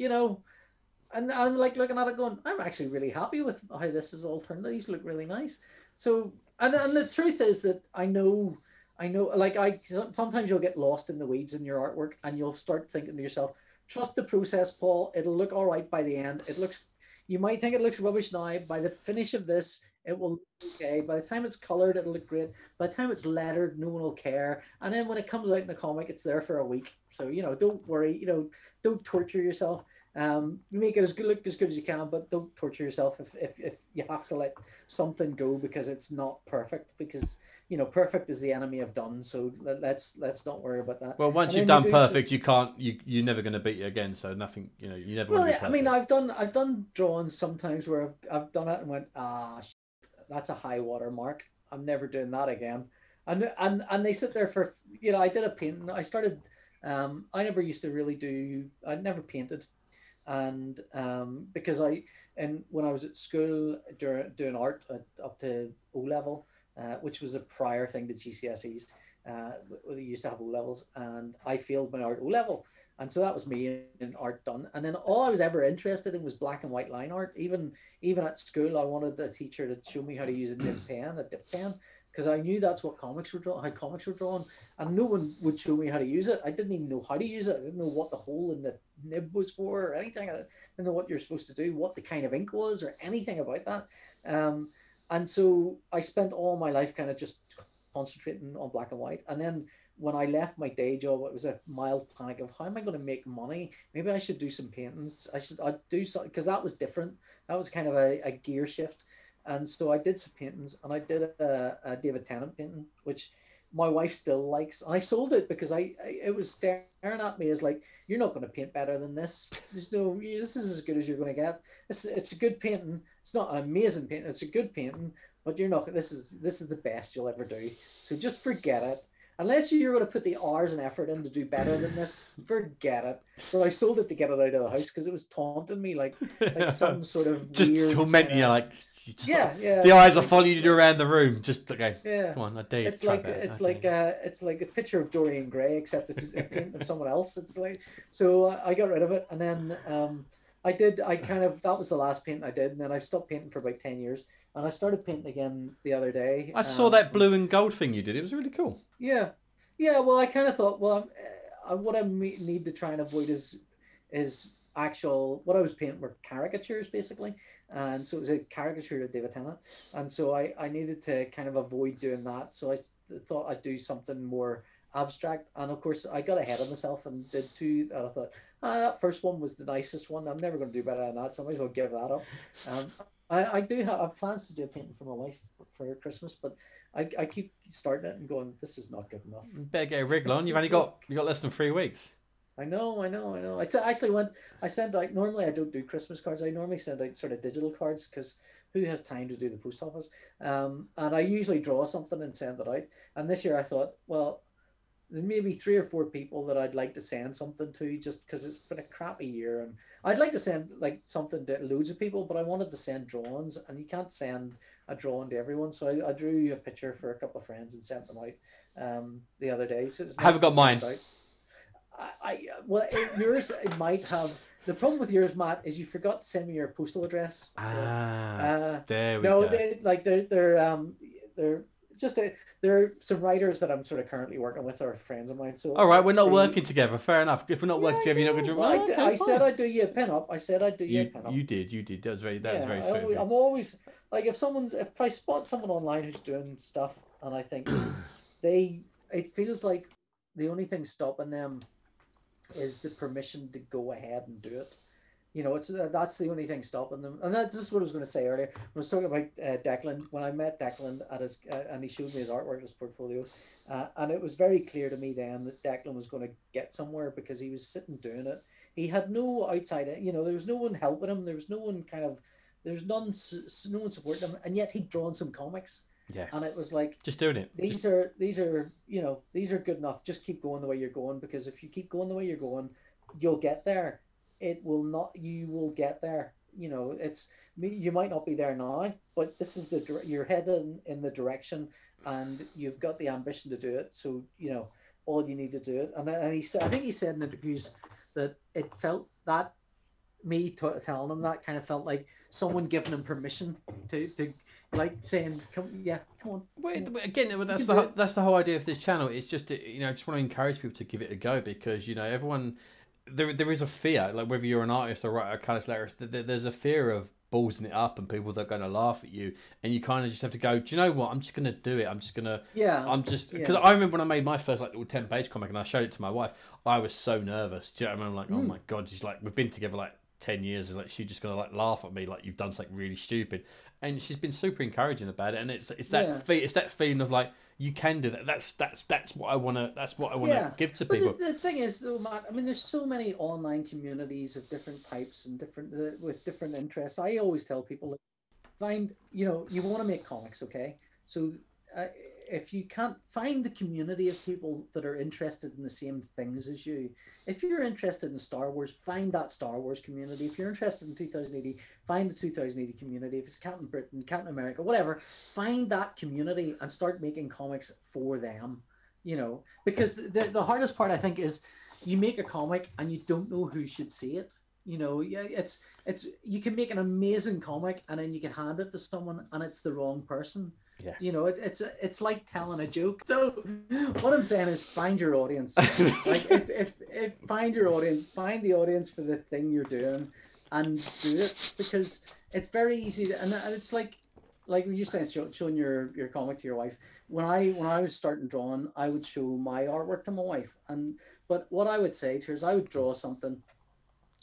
[SPEAKER 1] and I'm like looking at it going, I'm actually really happy with how this is all turned out. These look really nice. So, and the truth is that I know, like sometimes you'll get lost in the weeds in your artwork, and you'll start thinking to yourself, trust the process, Paul. It'll look all right by the end. You might think it looks rubbish now. By the finish of this, it will look okay. By the time it's colored, it'll look great. By the time it's lettered, no one will care. And then when it comes out in the comic, it's there for a week. So, don't worry, don't torture yourself. Make it look as good as you can, but don't torture yourself if you have to let something go because it's not perfect, because perfect is the enemy of done. So let's not worry about that.
[SPEAKER 2] Well, once you've done perfect, you're never going to beat it again. So nothing, you never. Well,
[SPEAKER 1] I mean, I've done drawings sometimes where I've done it and went, that's a high water mark. I'm never doing that again. And they sit there for, I did a painting. I started, I never used to really I never painted. And because when I was at school doing art up to O level, which was a prior thing to GCSEs, they used to have O levels, and I failed my art O level, and so that was me in art done. And then all I was ever interested in was black and white line art. Even at school, I wanted a teacher to show me how to use a dip pen, because I knew that's what comics were drawn, and no one would show me how to use it. I didn't even know how to use it. I didn't know what the hole in the nib was for or anything. I didn't know what you're supposed to do, what the kind of ink was, or anything about that. And so I spent all my life kind of just concentrating on black and white. And then when I left my day job, it was a mild panic of, how am I going to make money? Maybe I should do some paintings. I'd do something, because that was different. That was kind of a gear shift. And so I did some paintings, and I did a David Tennant painting, which my wife still likes. And I sold it because it was staring at me as like, you're not going to paint better than this. This is as good as you're going to get. It's a good painting. It's not an amazing painting. It's a good painting, but you're not. This is the best you'll ever do. So just forget it. Unless you're going to put the hours and effort in to do better than this, forget it. So I sold it to get it out of the house because it was taunting me like some sort of
[SPEAKER 2] just
[SPEAKER 1] weird,
[SPEAKER 2] tormenting you, like.
[SPEAKER 1] Yeah.
[SPEAKER 2] The eyes are following you around the room. Just okay.
[SPEAKER 1] Yeah.
[SPEAKER 2] Come on, I dare you.
[SPEAKER 1] It's like a picture of Dorian Gray, except it's a painting of someone else. It's like, so I got rid of it, and then that was the last painting I did, and then I stopped painting for about 10 years, and I started painting again the other day.
[SPEAKER 2] I saw that blue and gold thing you did. It was really cool.
[SPEAKER 1] Yeah. Well, I kind of thought, what I need to try and avoid is actual, what I was painting were caricatures basically, and so it was a caricature of David Tennant, and so I needed to kind of avoid doing that. So I thought I'd do something more abstract, and of course I got ahead of myself and did two that I thought, that first one was the nicest one. I'm never going to do better than that, so I might as well give that up. I do have plans to do a painting for my wife for Christmas, but I keep starting it and going, this is not good enough.
[SPEAKER 2] You better get a wriggle on. You got less than 3 weeks.
[SPEAKER 1] I know. I actually I sent out, normally I don't do Christmas cards. I normally send out sort of digital cards because who has time to do the post office? And I usually draw something and send it out. And this year I thought, well, there's maybe 3 or 4 people that I'd like to send something to, just because it's been a crappy year. And I'd like to send like something to loads of people, but I wanted to send drawings, and you can't send a drawing to everyone. So I drew a picture for a couple of friends and sent them out the other day. So it's nice.
[SPEAKER 2] I haven't got mine.
[SPEAKER 1] Well, yours it might have. The problem with yours, Matt, is you forgot to send me your postal address.
[SPEAKER 2] So, there we go.
[SPEAKER 1] They're there are some writers that I'm sort of currently working with are friends of mine. So
[SPEAKER 2] all right, we're not working together. Fair enough. If we're not working together, you're not going to.
[SPEAKER 1] Well,
[SPEAKER 2] Okay,
[SPEAKER 1] I said I'd do you a pin up. I said I'd do you a pin up.
[SPEAKER 2] You did. That was very sweet.
[SPEAKER 1] I'm always like, if I spot someone online who's doing stuff and I think it feels like the only thing stopping them is the permission to go ahead and do it. You know, that's the only thing stopping them. And that's just what I was going to say earlier. I was talking about Declan. When I met Declan at his, and he showed me his artwork, his portfolio, and it was very clear to me then that Declan was going to get somewhere because he was sitting doing it. He had no outside, you know, there was no one helping him. There was no one no one supporting him, and yet he'd drawn some comics.
[SPEAKER 2] Yeah.
[SPEAKER 1] And it was like,
[SPEAKER 2] just doing it.
[SPEAKER 1] These are you know, these are good enough. Just keep going the way you're going, because if you keep going the way you're going, you'll get there. You will get there. You know, you might not be there now, but this is you're heading in the direction, and you've got the ambition to do it. So, you know, all you need to do it. And he said, I think he said in interviews that it felt that telling him that kind of felt like someone giving him permission to like saying, come on.
[SPEAKER 2] Well, again, that's the whole idea of this channel. It's just, you know, I just want to encourage people to give it a go, because, you know, everyone, there is a fear, like whether you're an artist or writer, colorist, there's a fear of ballsing it up and people that are going to laugh at you, and you kind of just have to go, do you know what, I'm just going to do it. I'm just going to, because I remember when I made my first like little 10-page comic and I showed it to my wife, I was so nervous. Do you know what I mean? I'm like, oh my God, she's like, we've been together like 10 years, is like, she's just gonna like laugh at me like you've done something really stupid. And she's been super encouraging about it, and it's that feeling of like, you can do that. That's what I want to give to people.
[SPEAKER 1] The thing is, though, Matt, I mean, there's so many online communities of different types and with different interests. I always tell people, you want to make comics, okay? So if you can't find the community of people that are interested in the same things as you, if you're interested in Star Wars, find that Star Wars community. If you're interested in 2080, find the 2080 community. If it's Captain Britain, Captain America, whatever, find that community and start making comics for them. You know, because the hardest part, I think, is you make a comic and you don't know who should see it. You know, it's you can make an amazing comic and then you can hand it to someone and it's the wrong person.
[SPEAKER 2] Yeah.
[SPEAKER 1] You know, it's like telling a joke. So what I'm saying is, find your audience. Like if find your audience, find the audience for the thing you're doing and do it, because it's very easy to, and it's like when you're saying showing your comic to your wife. When I was starting drawing, I would show my artwork to my wife, but what I would say to her is, I would draw something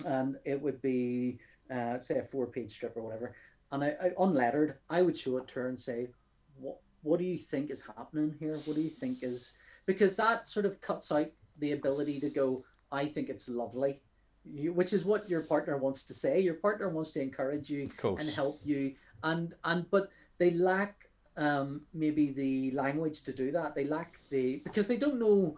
[SPEAKER 1] and it would be say a 4-page strip or whatever, and I unlettered, I would show it to her and say, what do you think is happening here? What do you think is, because that sort of cuts out the ability to go, I think it's lovely, which is what your partner wants to say. Your partner wants to encourage you and help you, but they lack maybe the language to do that. They lack because they don't know,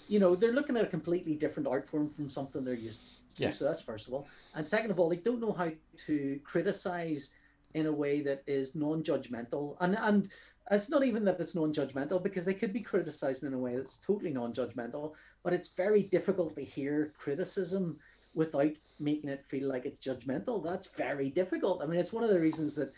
[SPEAKER 1] you know, they're looking at a completely different art form from something they're used to. Yeah. So that's first of all. And second of all, they don't know how to criticize in a way that is non-judgmental, and it's not even that it's non-judgmental, because they could be criticized in a way that's totally non-judgmental, but it's very difficult to hear criticism without making it feel like it's judgmental. That's very difficult. I mean, it's one of the reasons that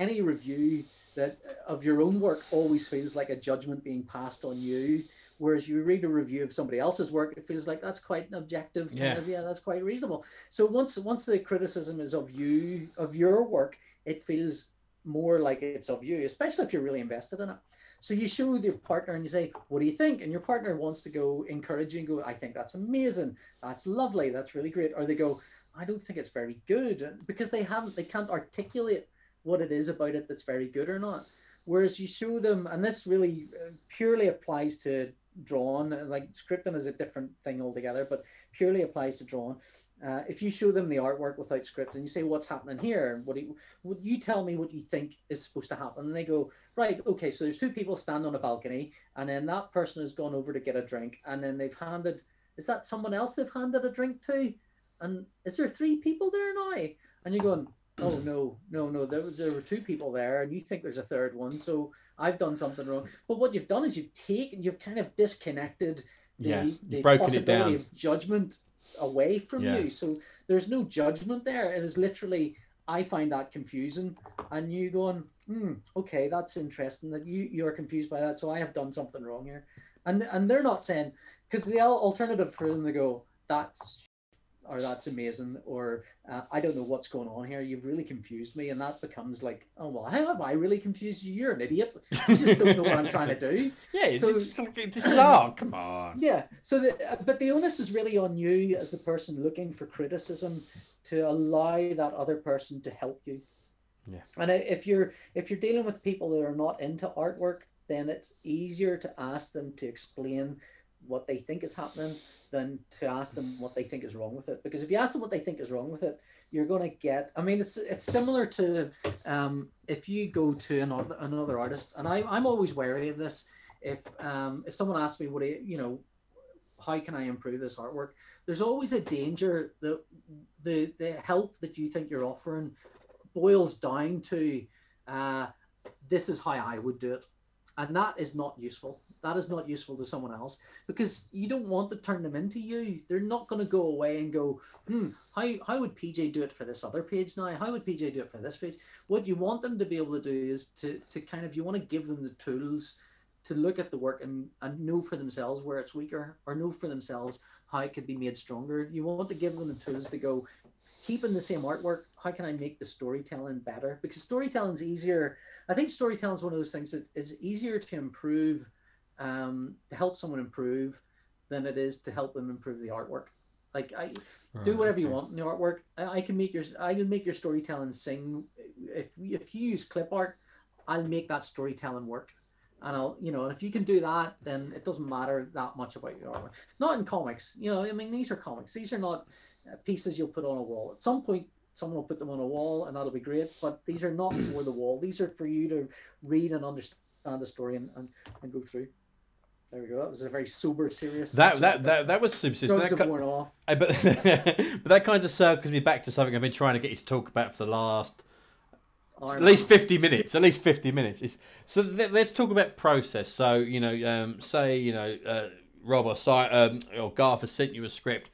[SPEAKER 1] any review that of your own work always feels like a judgment being passed on you, whereas you read a review of somebody else's work, it feels like that's quite an objective kind of, that's quite reasonable. So once the criticism is of you, of your work, it feels more like it's of you, especially if you're really invested in it. So you show your partner and you say, what do you think? And your partner wants to go encourage you and go, I think that's amazing. That's lovely. That's really great. Or they go, I don't think it's very good, because they can't articulate what it is about it that's very good or not. Whereas you show them, and this really purely applies to drawing, like scripting is a different thing altogether, but purely applies to drawing. If you show them the artwork without script and you say, what's happening here? Would you tell me what you think is supposed to happen? And they go, right, okay, so there's 2 people standing on a balcony, and then that person has gone over to get a drink, and then they've handed, is that someone else they've handed a drink to? And is there 3 people there now? And you're going, oh, no, there were 2 people there, and you think there's a 3rd one, so I've done something wrong. But what you've done is you've kind of disconnected the possibility of judgment away from you. So there's no judgment there. It is literally, I find that confusing, and you going, okay, that's interesting that you're confused by that. So I have done something wrong here. And they're not saying, because the alternative for them to go, that's, or that's amazing, or I don't know what's going on here. You've really confused me. And that becomes like, oh, well, how have I really confused you? You're an idiot. You just don't know what I'm trying to do.
[SPEAKER 2] Yeah,
[SPEAKER 1] so
[SPEAKER 2] this is art. Come on.
[SPEAKER 1] Yeah. So, but the onus is really on you as the person looking for criticism to allow that other person to help you.
[SPEAKER 2] Yeah.
[SPEAKER 1] And if you're dealing with people that are not into artwork, then it's easier to ask them to explain what they think is happening than to ask them what they think is wrong with it. Because if you ask them what they think is wrong with it, you're going to get, I mean, it's similar to if you go to another artist, and I'm always wary of this. If someone asks me, what do you know, how can I improve this artwork? There's always a danger that the help that you think you're offering boils down to this is how I would do it. And that is not useful. That is not useful to someone else, because you don't want to turn them into you. They're not going to go away and go, how would PJ do it for this other page now? How would PJ do it for this page? What you want them to be able to do is to kind of, you want to give them the tools to look at the work and know for themselves where it's weaker, or know for themselves how it could be made stronger. You want to give them the tools to go, keeping the same artwork, how can I make the storytelling better? Because storytelling's easier. I think storytelling is one of those things that is easier to improve, to help someone improve, than it is to help them improve the artwork. Like, do whatever you want in the artwork. I can make your storytelling sing. If you use clip art, I'll make that storytelling work. And I'll, and if you can do that, then it doesn't matter that much about your artwork. Not in comics, I mean, these are comics. These are not pieces you'll put on a wall. At some point, someone will put them on a wall, and that'll be great. But these are not for the wall. These are for you to read and understand the story and go through. There we go. That was a very sober, serious.
[SPEAKER 2] That was super serious.
[SPEAKER 1] Drugs have worn off.
[SPEAKER 2] But that kind of circles me back to something I've been trying to get you to talk about for the last at least 50 minutes. At least 50 minutes. So let's talk about process. So say Rob or Garth has sent you a script.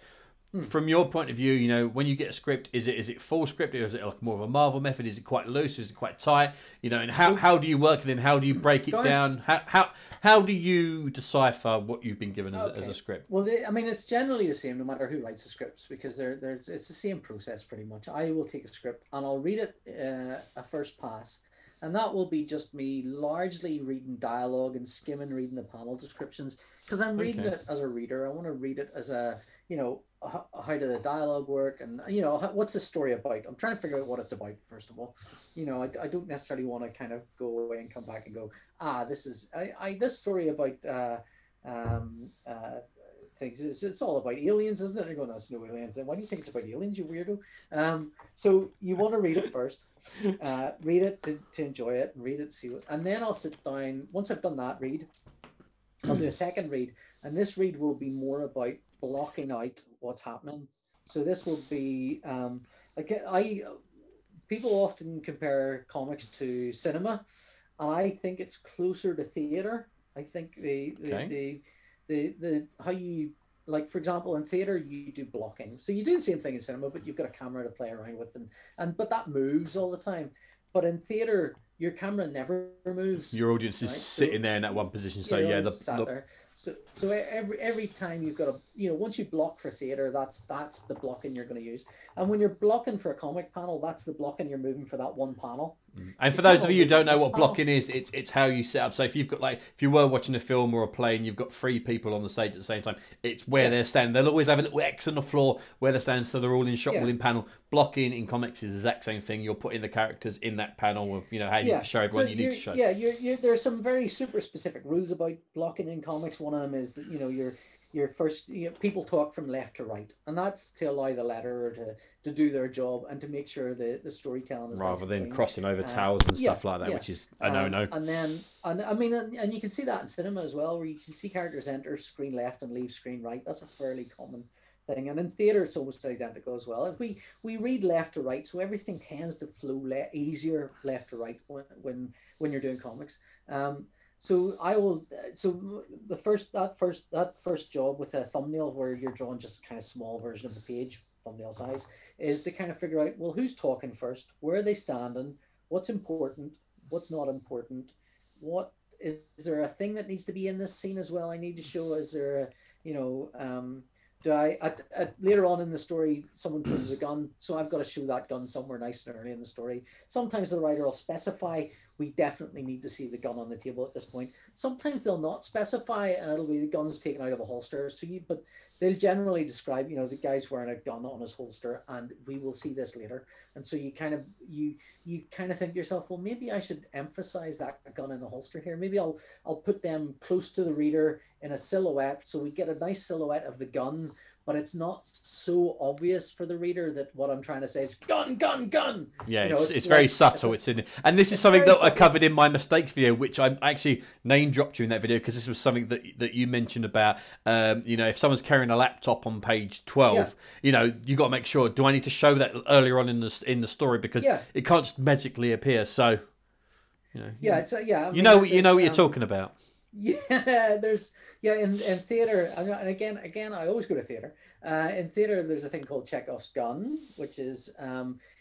[SPEAKER 2] From your point of view, when you get a script, is it full script, or is it like more of a Marvel method? Is it quite loose? Is it quite tight? And how do you work it in? How do you break it down? How do you decipher what you've been given as a script?
[SPEAKER 1] Well, it's generally the same no matter who writes the scripts, because it's the same process pretty much. I will take a script and I'll read it a first pass, and that will be just me largely reading dialogue and skimming reading the panel descriptions, because I'm reading it as a reader. I want to read it as a how do the dialogue work, and what's the story about. I'm trying to figure out what it's about first of all. I don't necessarily want to kind of go away and come back and go, this is this story about things. It's all about aliens, isn't it? They're going, there's no aliens. Then why do you think it's about aliens, you weirdo? So you want to read it first, read it to enjoy it, and read it, see what, and then I'll sit down. Once I've done that read, I'll do a second read, and this read will be more about blocking out what's happening. So this will be people often compare comics to cinema, and I think it's closer to theater. I think the how you, like, for example, in theater you do blocking, so you do the same thing in cinema, but you've got a camera to play around with, but that moves all the time. But in theater, your camera never moves.
[SPEAKER 2] Your audience is sitting there in that one position. So yeah,
[SPEAKER 1] there. So every time you've got once you block for theater, that's the blocking you're going to use. And when you're blocking for a comic panel, that's the blocking you're moving for that one panel.
[SPEAKER 2] And for those of you who don't know what blocking is, it's how you set up. So if you were watching a film or a play and you've got 3 people on the stage at the same time, it's where they're standing. They'll always have a little X on the floor where they're standing, so they're all in shot, all in panel. Blocking in comics is the exact same thing. You're putting the characters in that panel of how you show everyone you need to show.
[SPEAKER 1] Yeah, there's some very super specific rules about blocking in comics. One of them is that your first, people talk from left to right, and that's to allow the letterer to do their job and to make sure the storytelling is
[SPEAKER 2] rather than crossing over towels and stuff like that, which is a no-no.
[SPEAKER 1] And you can see that in cinema as well, where you can see characters enter screen left and leave screen right. That's a fairly common thing, and in theater it's almost identical as well. We read left to right, so everything tends to flow easier left to right when you're doing comics. So that first job with a thumbnail, where you're drawing just a kind of small version of the page, thumbnail size, is to kind of figure out, well, who's talking first, where are they standing, what's important, what's not important, what is there a thing that needs to be in this scene as well I need to show? Is there a, you know, do I later on in the story someone pulls a gun, so I've got to show that gun somewhere nice and early in the story. Sometimes the writer will specify we definitely need to see the gun on the table at this point. Sometimes they'll not specify and it'll be the gun's taken out of a holster. So but they'll generally describe, you know, the guy's wearing a gun on his holster, and we will see this later. And so you kind of think to yourself, well, maybe I should emphasize that gun in a holster here. Maybe I'll put them close to the reader in a silhouette, so we get a nice silhouette of the gun, but it's not so obvious for the reader that what I'm trying to say is gun, gun, gun.
[SPEAKER 2] Yeah,
[SPEAKER 1] you know,
[SPEAKER 2] it's very subtle. It's in, and this is something that I covered in my mistakes video, which I actually name dropped you in that video, because this was something that you mentioned about. You know, if someone's carrying a laptop on page 12, you know, you got to make sure. Do I need to show that earlier on in the story, because it can't just magically appear? So, you know,
[SPEAKER 1] I mean,
[SPEAKER 2] you know what you're talking about.
[SPEAKER 1] Yeah, there's in theater, and again, I always go to theater. In theater, there's a thing called Chekhov's gun, which is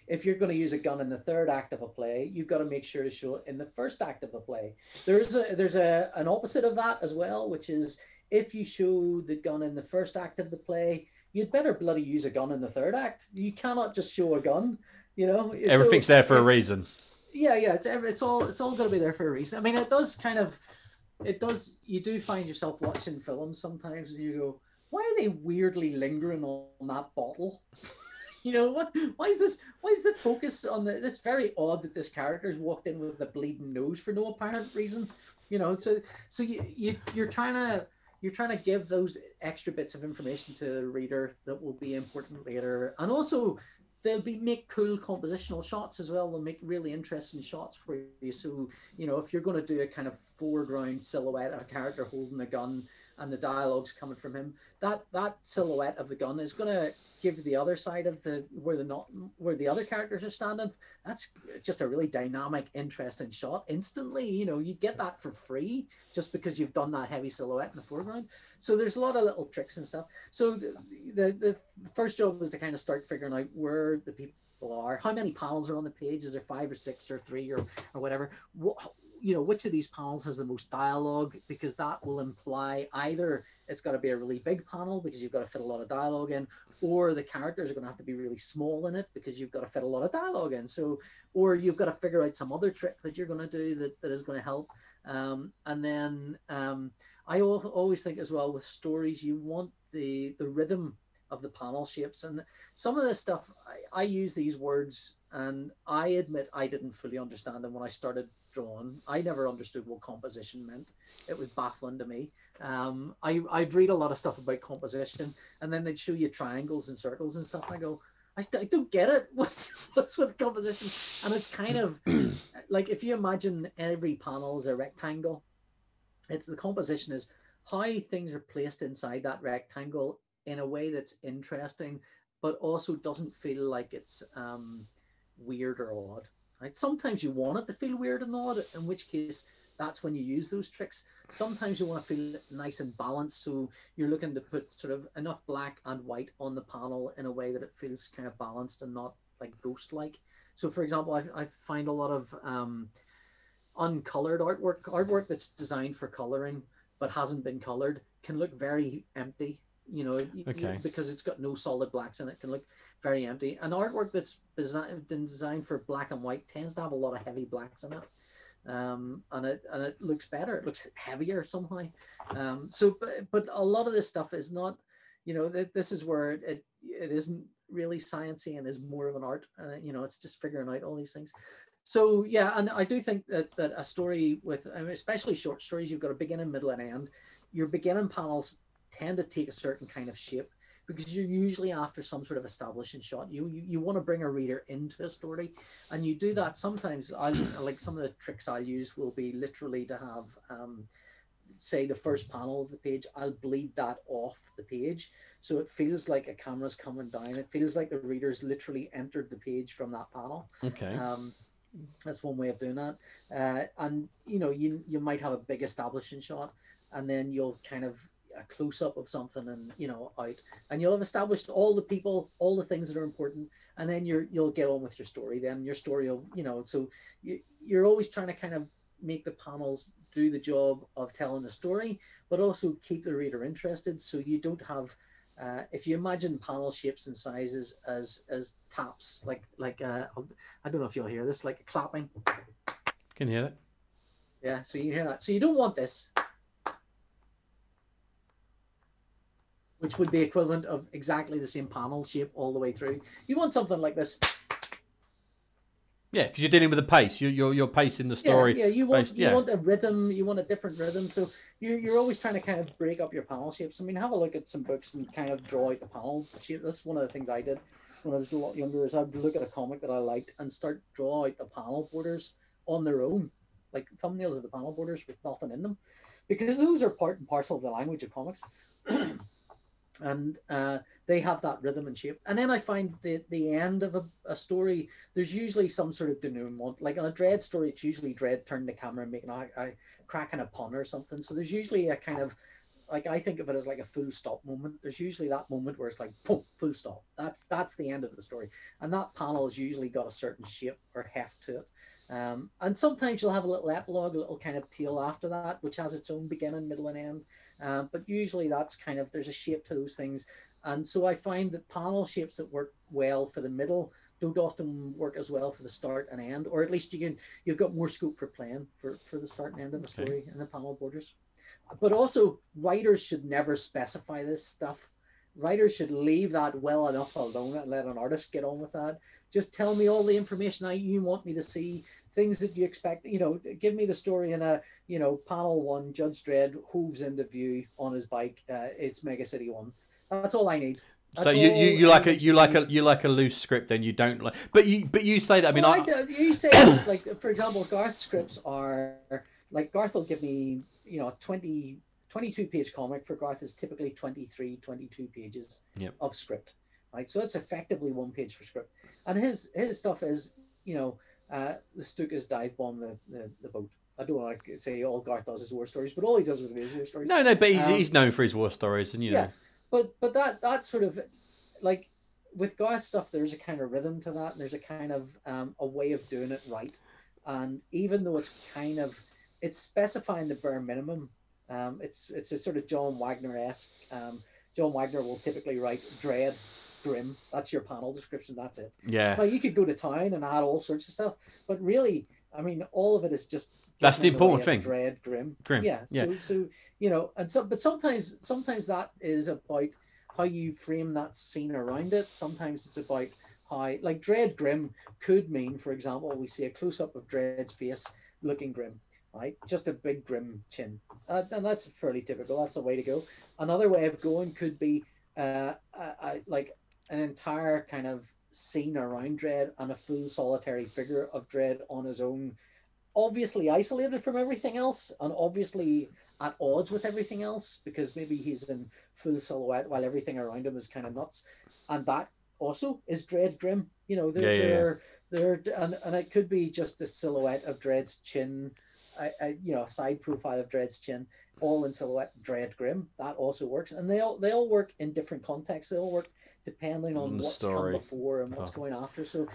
[SPEAKER 1] if you're going to use a gun in the third act of a play, you've got to make sure to show it in the first act of the play. There's an opposite of that as well, which is if you show the gun in the first act of the play, you'd better bloody use a gun in the third act. You cannot just show a gun. You know,
[SPEAKER 2] everything's there for a reason.
[SPEAKER 1] Yeah, it's all going to be there for a reason. I mean, it does. You do find yourself watching films sometimes and you go, why are they weirdly lingering on that bottle? You know, why is the focus on it's very odd that this character's walked in with a bleeding nose for no apparent reason. You know, so you're trying to give those extra bits of information to the reader that will be important later. And also they'll make cool compositional shots as well. They'll make really interesting shots for you. So, you know, if you're going to do a kind of foreground silhouette of a character holding a gun and the dialogue's coming from him, that silhouette of the gun is going to give the other side of where the other characters are standing. That's just a really dynamic, interesting shot instantly. You know, you get that for free just because you've done that heavy silhouette in the foreground. So there's a lot of little tricks and stuff. So the first job was to kind of start figuring out where the people are, how many panels are on the page. Is there 5 or 6 or 3 or whatever? You know, which of these panels has the most dialogue, because that will imply either it's got to be a really big panel because you've got to fit a lot of dialogue in, or the characters are going to have to be really small in it because you've got to fit a lot of dialogue in. So, or you've got to figure out some other trick that you're going to do that is going to help. And then I always think as well with stories, you want the rhythm of the panel shapes. And some of this stuff, I use these words, and I admit I didn't fully understand them when I started drawing. I never understood what composition meant. It was baffling to me. I'd read a lot of stuff about composition, and then they'd show you triangles and circles and stuff. And I go, I don't get it. What's with composition? And it's kind of like, if you imagine every panel is a rectangle, it's the composition is how things are placed inside that rectangle in a way that's interesting, but also doesn't feel like it's weird or odd. Right? Sometimes you want it to feel weird and odd, in which case that's when you use those tricks. Sometimes you want to feel nice and balanced, so you're looking to put sort of enough black and white on the panel in a way that it feels kind of balanced and not like ghost-like. So, for example, I find a lot of uncolored artwork that's designed for coloring but hasn't been colored can look very empty. You know, because it's got no solid blacks in it, can look very empty. And artwork that's been designed for black and white tends to have a lot of heavy blacks in it, and it looks better. It looks heavier somehow. But a lot of this stuff is not. You know, this is where it isn't really sciencey and is more of an art. You know, it's just figuring out all these things. So yeah, and I do think that a story with, I mean, especially short stories, you've got a beginning, middle, and end. Your beginning panels tend to take a certain kind of shape because you're usually after some sort of establishing shot. You want to bring a reader into a story, and you do that. Sometimes like some of the tricks I'll use will be literally to have say the first panel of the page, I'll bleed that off the page so it feels like a camera's coming down. It feels like the reader's literally entered the page from that panel.
[SPEAKER 2] Okay.
[SPEAKER 1] That's one way of doing that. And you know, you might have a big establishing shot, and then you'll kind of, a close up of something, and out, and you'll have established all the people, all the things that are important, and then you'll get on with your story. Then your story will, so you're always trying to kind of make the panels do the job of telling a story, but also keep the reader interested. So you don't have, if you imagine panel shapes and sizes as taps, like I don't know if you'll hear this, like clapping.
[SPEAKER 2] Can hear that.
[SPEAKER 1] Yeah, so you can hear that. So you don't want this, which would be equivalent of exactly the same panel shape all the way through. You want something like this.
[SPEAKER 2] Yeah, because you're dealing with the pace. You're pacing the story.
[SPEAKER 1] Yeah, you want a rhythm. You want a different rhythm. So you're always trying to kind of break up your panel shapes. I mean, have a look at some books and kind of draw out the panel shape. That's one of the things I did when I was a lot younger. Is I'd look at a comic that I liked and start draw out the panel borders on their own, like thumbnails of the panel borders with nothing in them, because those are part and parcel of the language of comics. And they have that rhythm and shape. And then I find the end of a story, there's usually some sort of denouement. Like on a Dread story, it's usually Dread turning the camera and making a cracking a pun or something. So there's usually a kind of, like, I think of it as like a full stop moment. There's usually that moment where it's like, boom, full stop. That's the end of the story. And that panel has usually got a certain shape or heft to it. And sometimes you'll have a little epilogue, a little kind of tale after that, which has its own beginning, middle, and end. But usually that's kind of, there's a shape to those things. And so I find that panel shapes that work well for the middle don't often work as well for the start and end, or at least you've got more scope for playing for the start and end of a story in the panel borders. But also, writers should never specify this stuff. Writers should leave that well enough alone and let an artist get on with that. Just tell me all the information you want me to see, things that you expect. Give me the story in a, panel 1, Judge Dredd hoves into view on his bike. It's Mega City 1. That's all I need. That's
[SPEAKER 2] so you like a loose script, then you don't like. But you say that. I mean,
[SPEAKER 1] you say this, like, for example, Garth scripts are like, Garth will give me a 22-page comic. For Garth is typically 23, 22 pages of script. Right, so it's effectively 1 page per script, and his stuff is, the Stukas dive bomb the boat. I don't want to say all Garth does is war stories, but all he does with me is war stories.
[SPEAKER 2] No, but he's known for his war stories, and know.
[SPEAKER 1] But that sort of, like, with Garth stuff, there's a kind of rhythm to that, and there's a kind of a way of doing it right, and even though it's specifying the bare minimum, it's a sort of John Wagner-esque. John Wagner will typically write Dread, Grim. That's your panel description. That's it.
[SPEAKER 2] Yeah.
[SPEAKER 1] Now you could go to town and add all sorts of stuff, but really, I mean, all of it is just.
[SPEAKER 2] That's the important thing.
[SPEAKER 1] Dread, Grim.
[SPEAKER 2] Yeah.
[SPEAKER 1] So but sometimes that is about how you frame that scene around it. Sometimes it's about how, like, Dread Grim could mean, for example, we see a close up of Dread's face looking grim. Right, just a big grim chin, and that's fairly typical. That's the way to go. Another way of going could be like an entire kind of scene around Dread and a full solitary figure of Dread on his own, obviously isolated from everything else and obviously at odds with everything else, because maybe he's in full silhouette while everything around him is kind of nuts, and that also is Dread Grim. They're and it could be just the silhouette of Dread's chin. A side profile of Dread's chin, all in silhouette, Dread Grim. That also works, and they all work in different contexts. They all work depending on what's come before and what's going after. So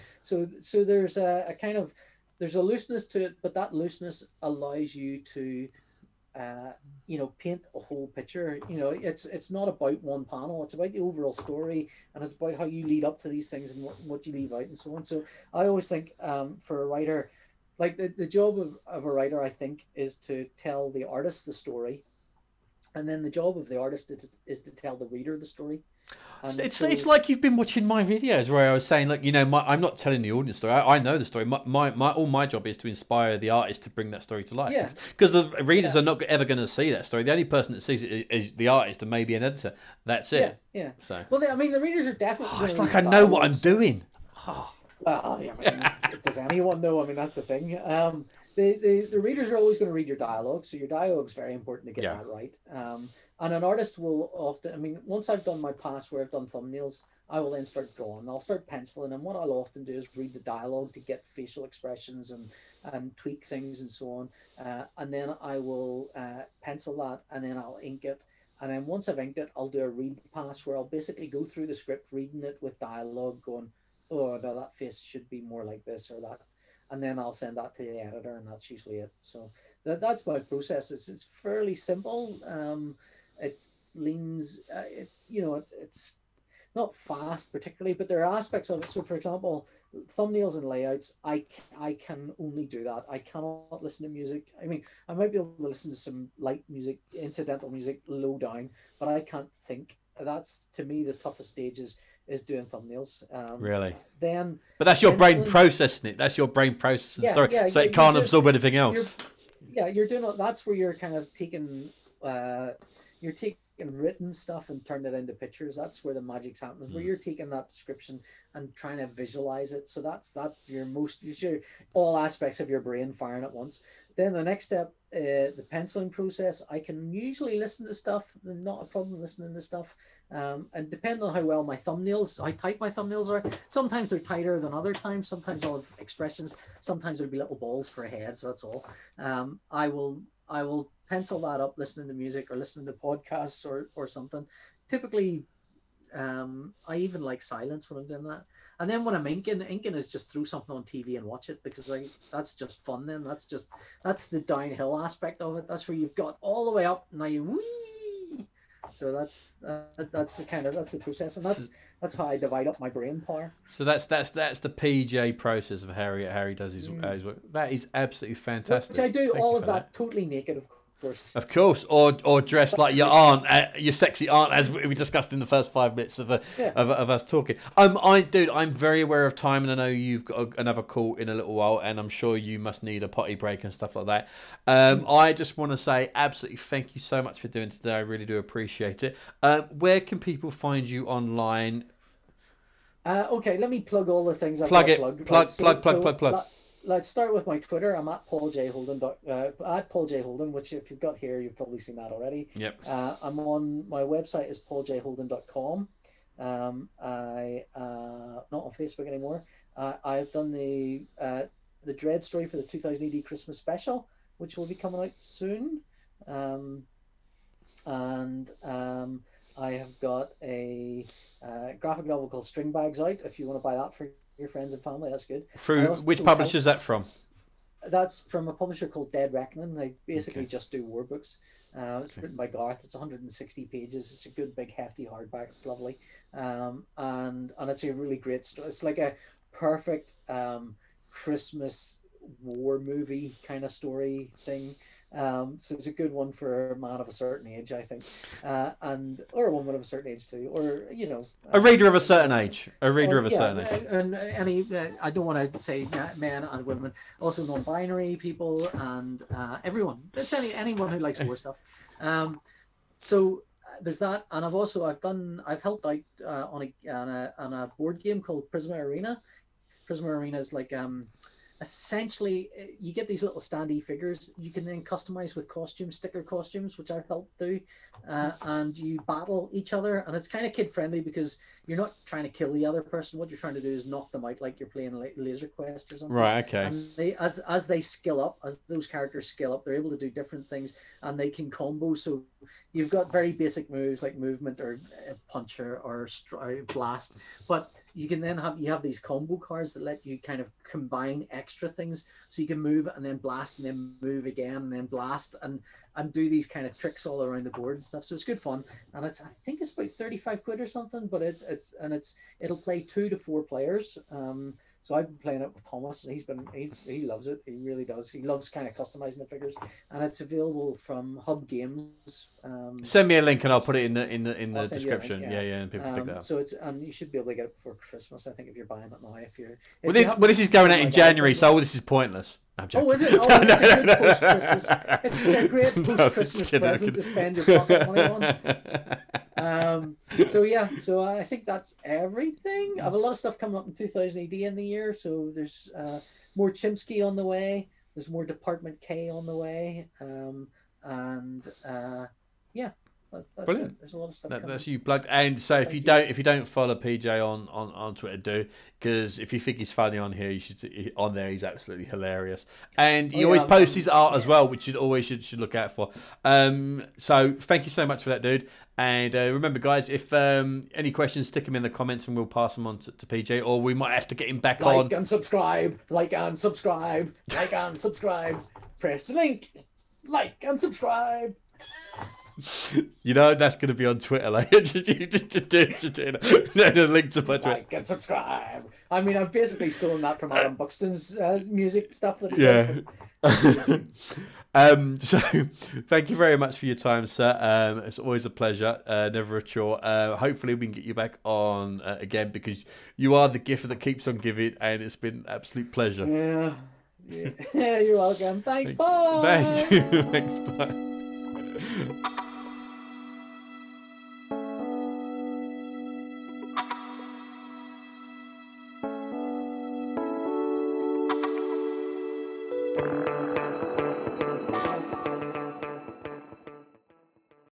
[SPEAKER 1] there's a kind of, there's a looseness to it, but that looseness allows you to paint a whole picture. It's not about one panel. It's about the overall story, and it's about how you lead up to these things and what you leave out and so on. So I always think for a writer, like, the job of a writer, I think, is to tell the artist the story, and then the job of the artist is to tell the reader the story. And
[SPEAKER 2] it's like you've been watching my videos where I was saying, look, I'm not telling the audience story. I know the story. My job is to inspire the artist to bring that story to life.
[SPEAKER 1] Yeah.
[SPEAKER 2] Because the readers are not ever going to see that story. The only person that sees it is the artist and maybe an editor. That's it.
[SPEAKER 1] Yeah.
[SPEAKER 2] So.
[SPEAKER 1] Well, the readers are definitely.
[SPEAKER 2] It's like I know what I'm doing.
[SPEAKER 1] Well, does anyone know? I mean, that's the thing. The readers are always going to read your dialogue, so your dialogue is very important to get that right. And an artist will often, once I've done my pass where I've done thumbnails, I will then start drawing. I'll start penciling, and what I'll often do is read the dialogue to get facial expressions and tweak things and so on. And then I will pencil that, and then I'll ink it. And then once I've inked it, I'll do a read pass where I'll basically go through the script, reading it with dialogue, going, oh, no, that face should be more like this or that. And then I'll send that to the editor, and that's usually it. So that's my process. It's fairly simple. It leans, it's not fast particularly, but there are aspects of it. So for example, thumbnails and layouts, I can only do that. I cannot listen to music. I mean, I might be able to listen to some light music, incidental music low down, but I can't think. That's, to me, the toughest stage is doing thumbnails.
[SPEAKER 2] Really?
[SPEAKER 1] But
[SPEAKER 2] that's your brain processing it. That's your brain processing the story. So it can't absorb anything else.
[SPEAKER 1] You're doing it. That's where you're kind of taking written stuff and turn it into pictures. That's where the magic's happens, where you're taking that description and trying to visualize it. So that's your all aspects of your brain firing at once. Then the next step, the penciling process, I can usually listen to stuff. Not a problem listening to stuff. And depending on how well my thumbnails, how tight my thumbnails are, sometimes they're tighter than other times. Sometimes I'll have expressions. Sometimes there'll be little balls for heads. That's all. I will pencil that up listening to music or listening to podcasts or something. Typically, I even like silence when I'm doing that. And then when I'm inking is just throw something on TV and watch it, because that's just fun then. That's the downhill aspect of it. That's where you've got all the way up, now you whee. So that's the process, and that's how I divide up my brain power.
[SPEAKER 2] So that's the PJ process of how he does his work. That is absolutely fantastic.
[SPEAKER 1] Which I do all of that totally naked, of course.
[SPEAKER 2] Of course, or dressed like your aunt, your sexy aunt, as we discussed in the first 5 minutes of us talking. I'm very aware of time, and I know you've got another call in a little while, and I'm sure you must need a potty break and stuff like that. I just want to say absolutely thank you so much for doing today. I really do appreciate it. Where can people find you online?
[SPEAKER 1] Okay, let me plug all the things I've
[SPEAKER 2] Plug.
[SPEAKER 1] Let's start with my Twitter. I'm at Paul J Holden, which if you've got here, you've probably seen that already.
[SPEAKER 2] Yep.
[SPEAKER 1] I'm on, my website is pauljholden.com. I not on Facebook anymore. I've done the Dread story for the 2000 AD Christmas special, which will be coming out soon. And I have got a graphic novel called String Bags out. If you want to buy that for your friends and family, that's good.
[SPEAKER 2] Through which publisher is that from?
[SPEAKER 1] That's from a publisher called Dead Reckoning. They basically just do war books. It's written by Garth. It's 160 pages. It's a good big hefty hardback. It's lovely, and it's a really great story. It's like a perfect Christmas war movie kind of story thing. So it's a good one for a man of a certain age, I think, or a woman of a certain age too, or
[SPEAKER 2] a reader of a certain age, of a certain age,
[SPEAKER 1] and any. I don't want to say men and women, also non-binary people and everyone. It's anyone who likes war stuff. So there's that, and I've helped out on a board game called Prisma Arena. Prisma Arena is like essentially, you get these little standee figures you can then customize with sticker costumes, which I've helped do, and you battle each other, and it's kind of kid friendly because you're not trying to kill the other person. What you're trying to do is knock them out, like you're playing like Laser Quest or something.
[SPEAKER 2] Right. Okay.
[SPEAKER 1] And they, as they skill up, as those characters skill up, they're able to do different things, and they can combo. So you've got very basic moves like movement or puncher or blast, but you can then have these combo cards that let you kind of combine extra things, so you can move and then blast and then move again and then blast and do these kind of tricks all around the board and stuff. So it's good fun, and I think it's about 35 quid or something, but it'll play 2 to 4 players. So I've been playing it with Thomas, and he loves it. He really does. He loves kind of customizing the figures, and it's available from Hub Games.
[SPEAKER 2] Send me a link and I'll put it in the description. Yeah, and people pick that up.
[SPEAKER 1] So and you should be able to get it before Christmas, I think, if you're buying it now.
[SPEAKER 2] Well, this is going out in January, so all this is pointless. I'm joking.
[SPEAKER 1] Oh, is it? Oh, it's a good post-Christmas. It's a great post-Christmas present to spend your pocket money on. So I think that's everything. I have a lot of stuff coming up in 2000 AD in the year, so there's more Chimsky on the way. There's more Department K on the way, That's
[SPEAKER 2] Brilliant.
[SPEAKER 1] it. There's a lot of stuff.
[SPEAKER 2] That's you plugged. And so if you don't follow PJ on Twitter, do, because if you think he's funny on here, you should on there. He's absolutely hilarious, and he always posts his art as well, which you always should look out for. So thank you so much for that, dude. And remember, guys, if any questions, stick them in the comments, and we'll pass them on to PJ, or we might have to get him back on.
[SPEAKER 1] Like and subscribe. Like and subscribe. Like and subscribe. Press the link. Like and subscribe.
[SPEAKER 2] You know that's going to be on Twitter later. just do a link to my Twitter.
[SPEAKER 1] Like and subscribe. I mean, I've basically stolen that from Alan Buxton's music stuff. That he
[SPEAKER 2] does. So thank you very much for your time, sir. It's always a pleasure. Never a chore. Hopefully we can get you back on again, because you are the gift that keeps on giving, and it's been an absolute pleasure.
[SPEAKER 1] Yeah. You're welcome. Thanks. Bye.
[SPEAKER 2] Thank you. Thanks. Bye.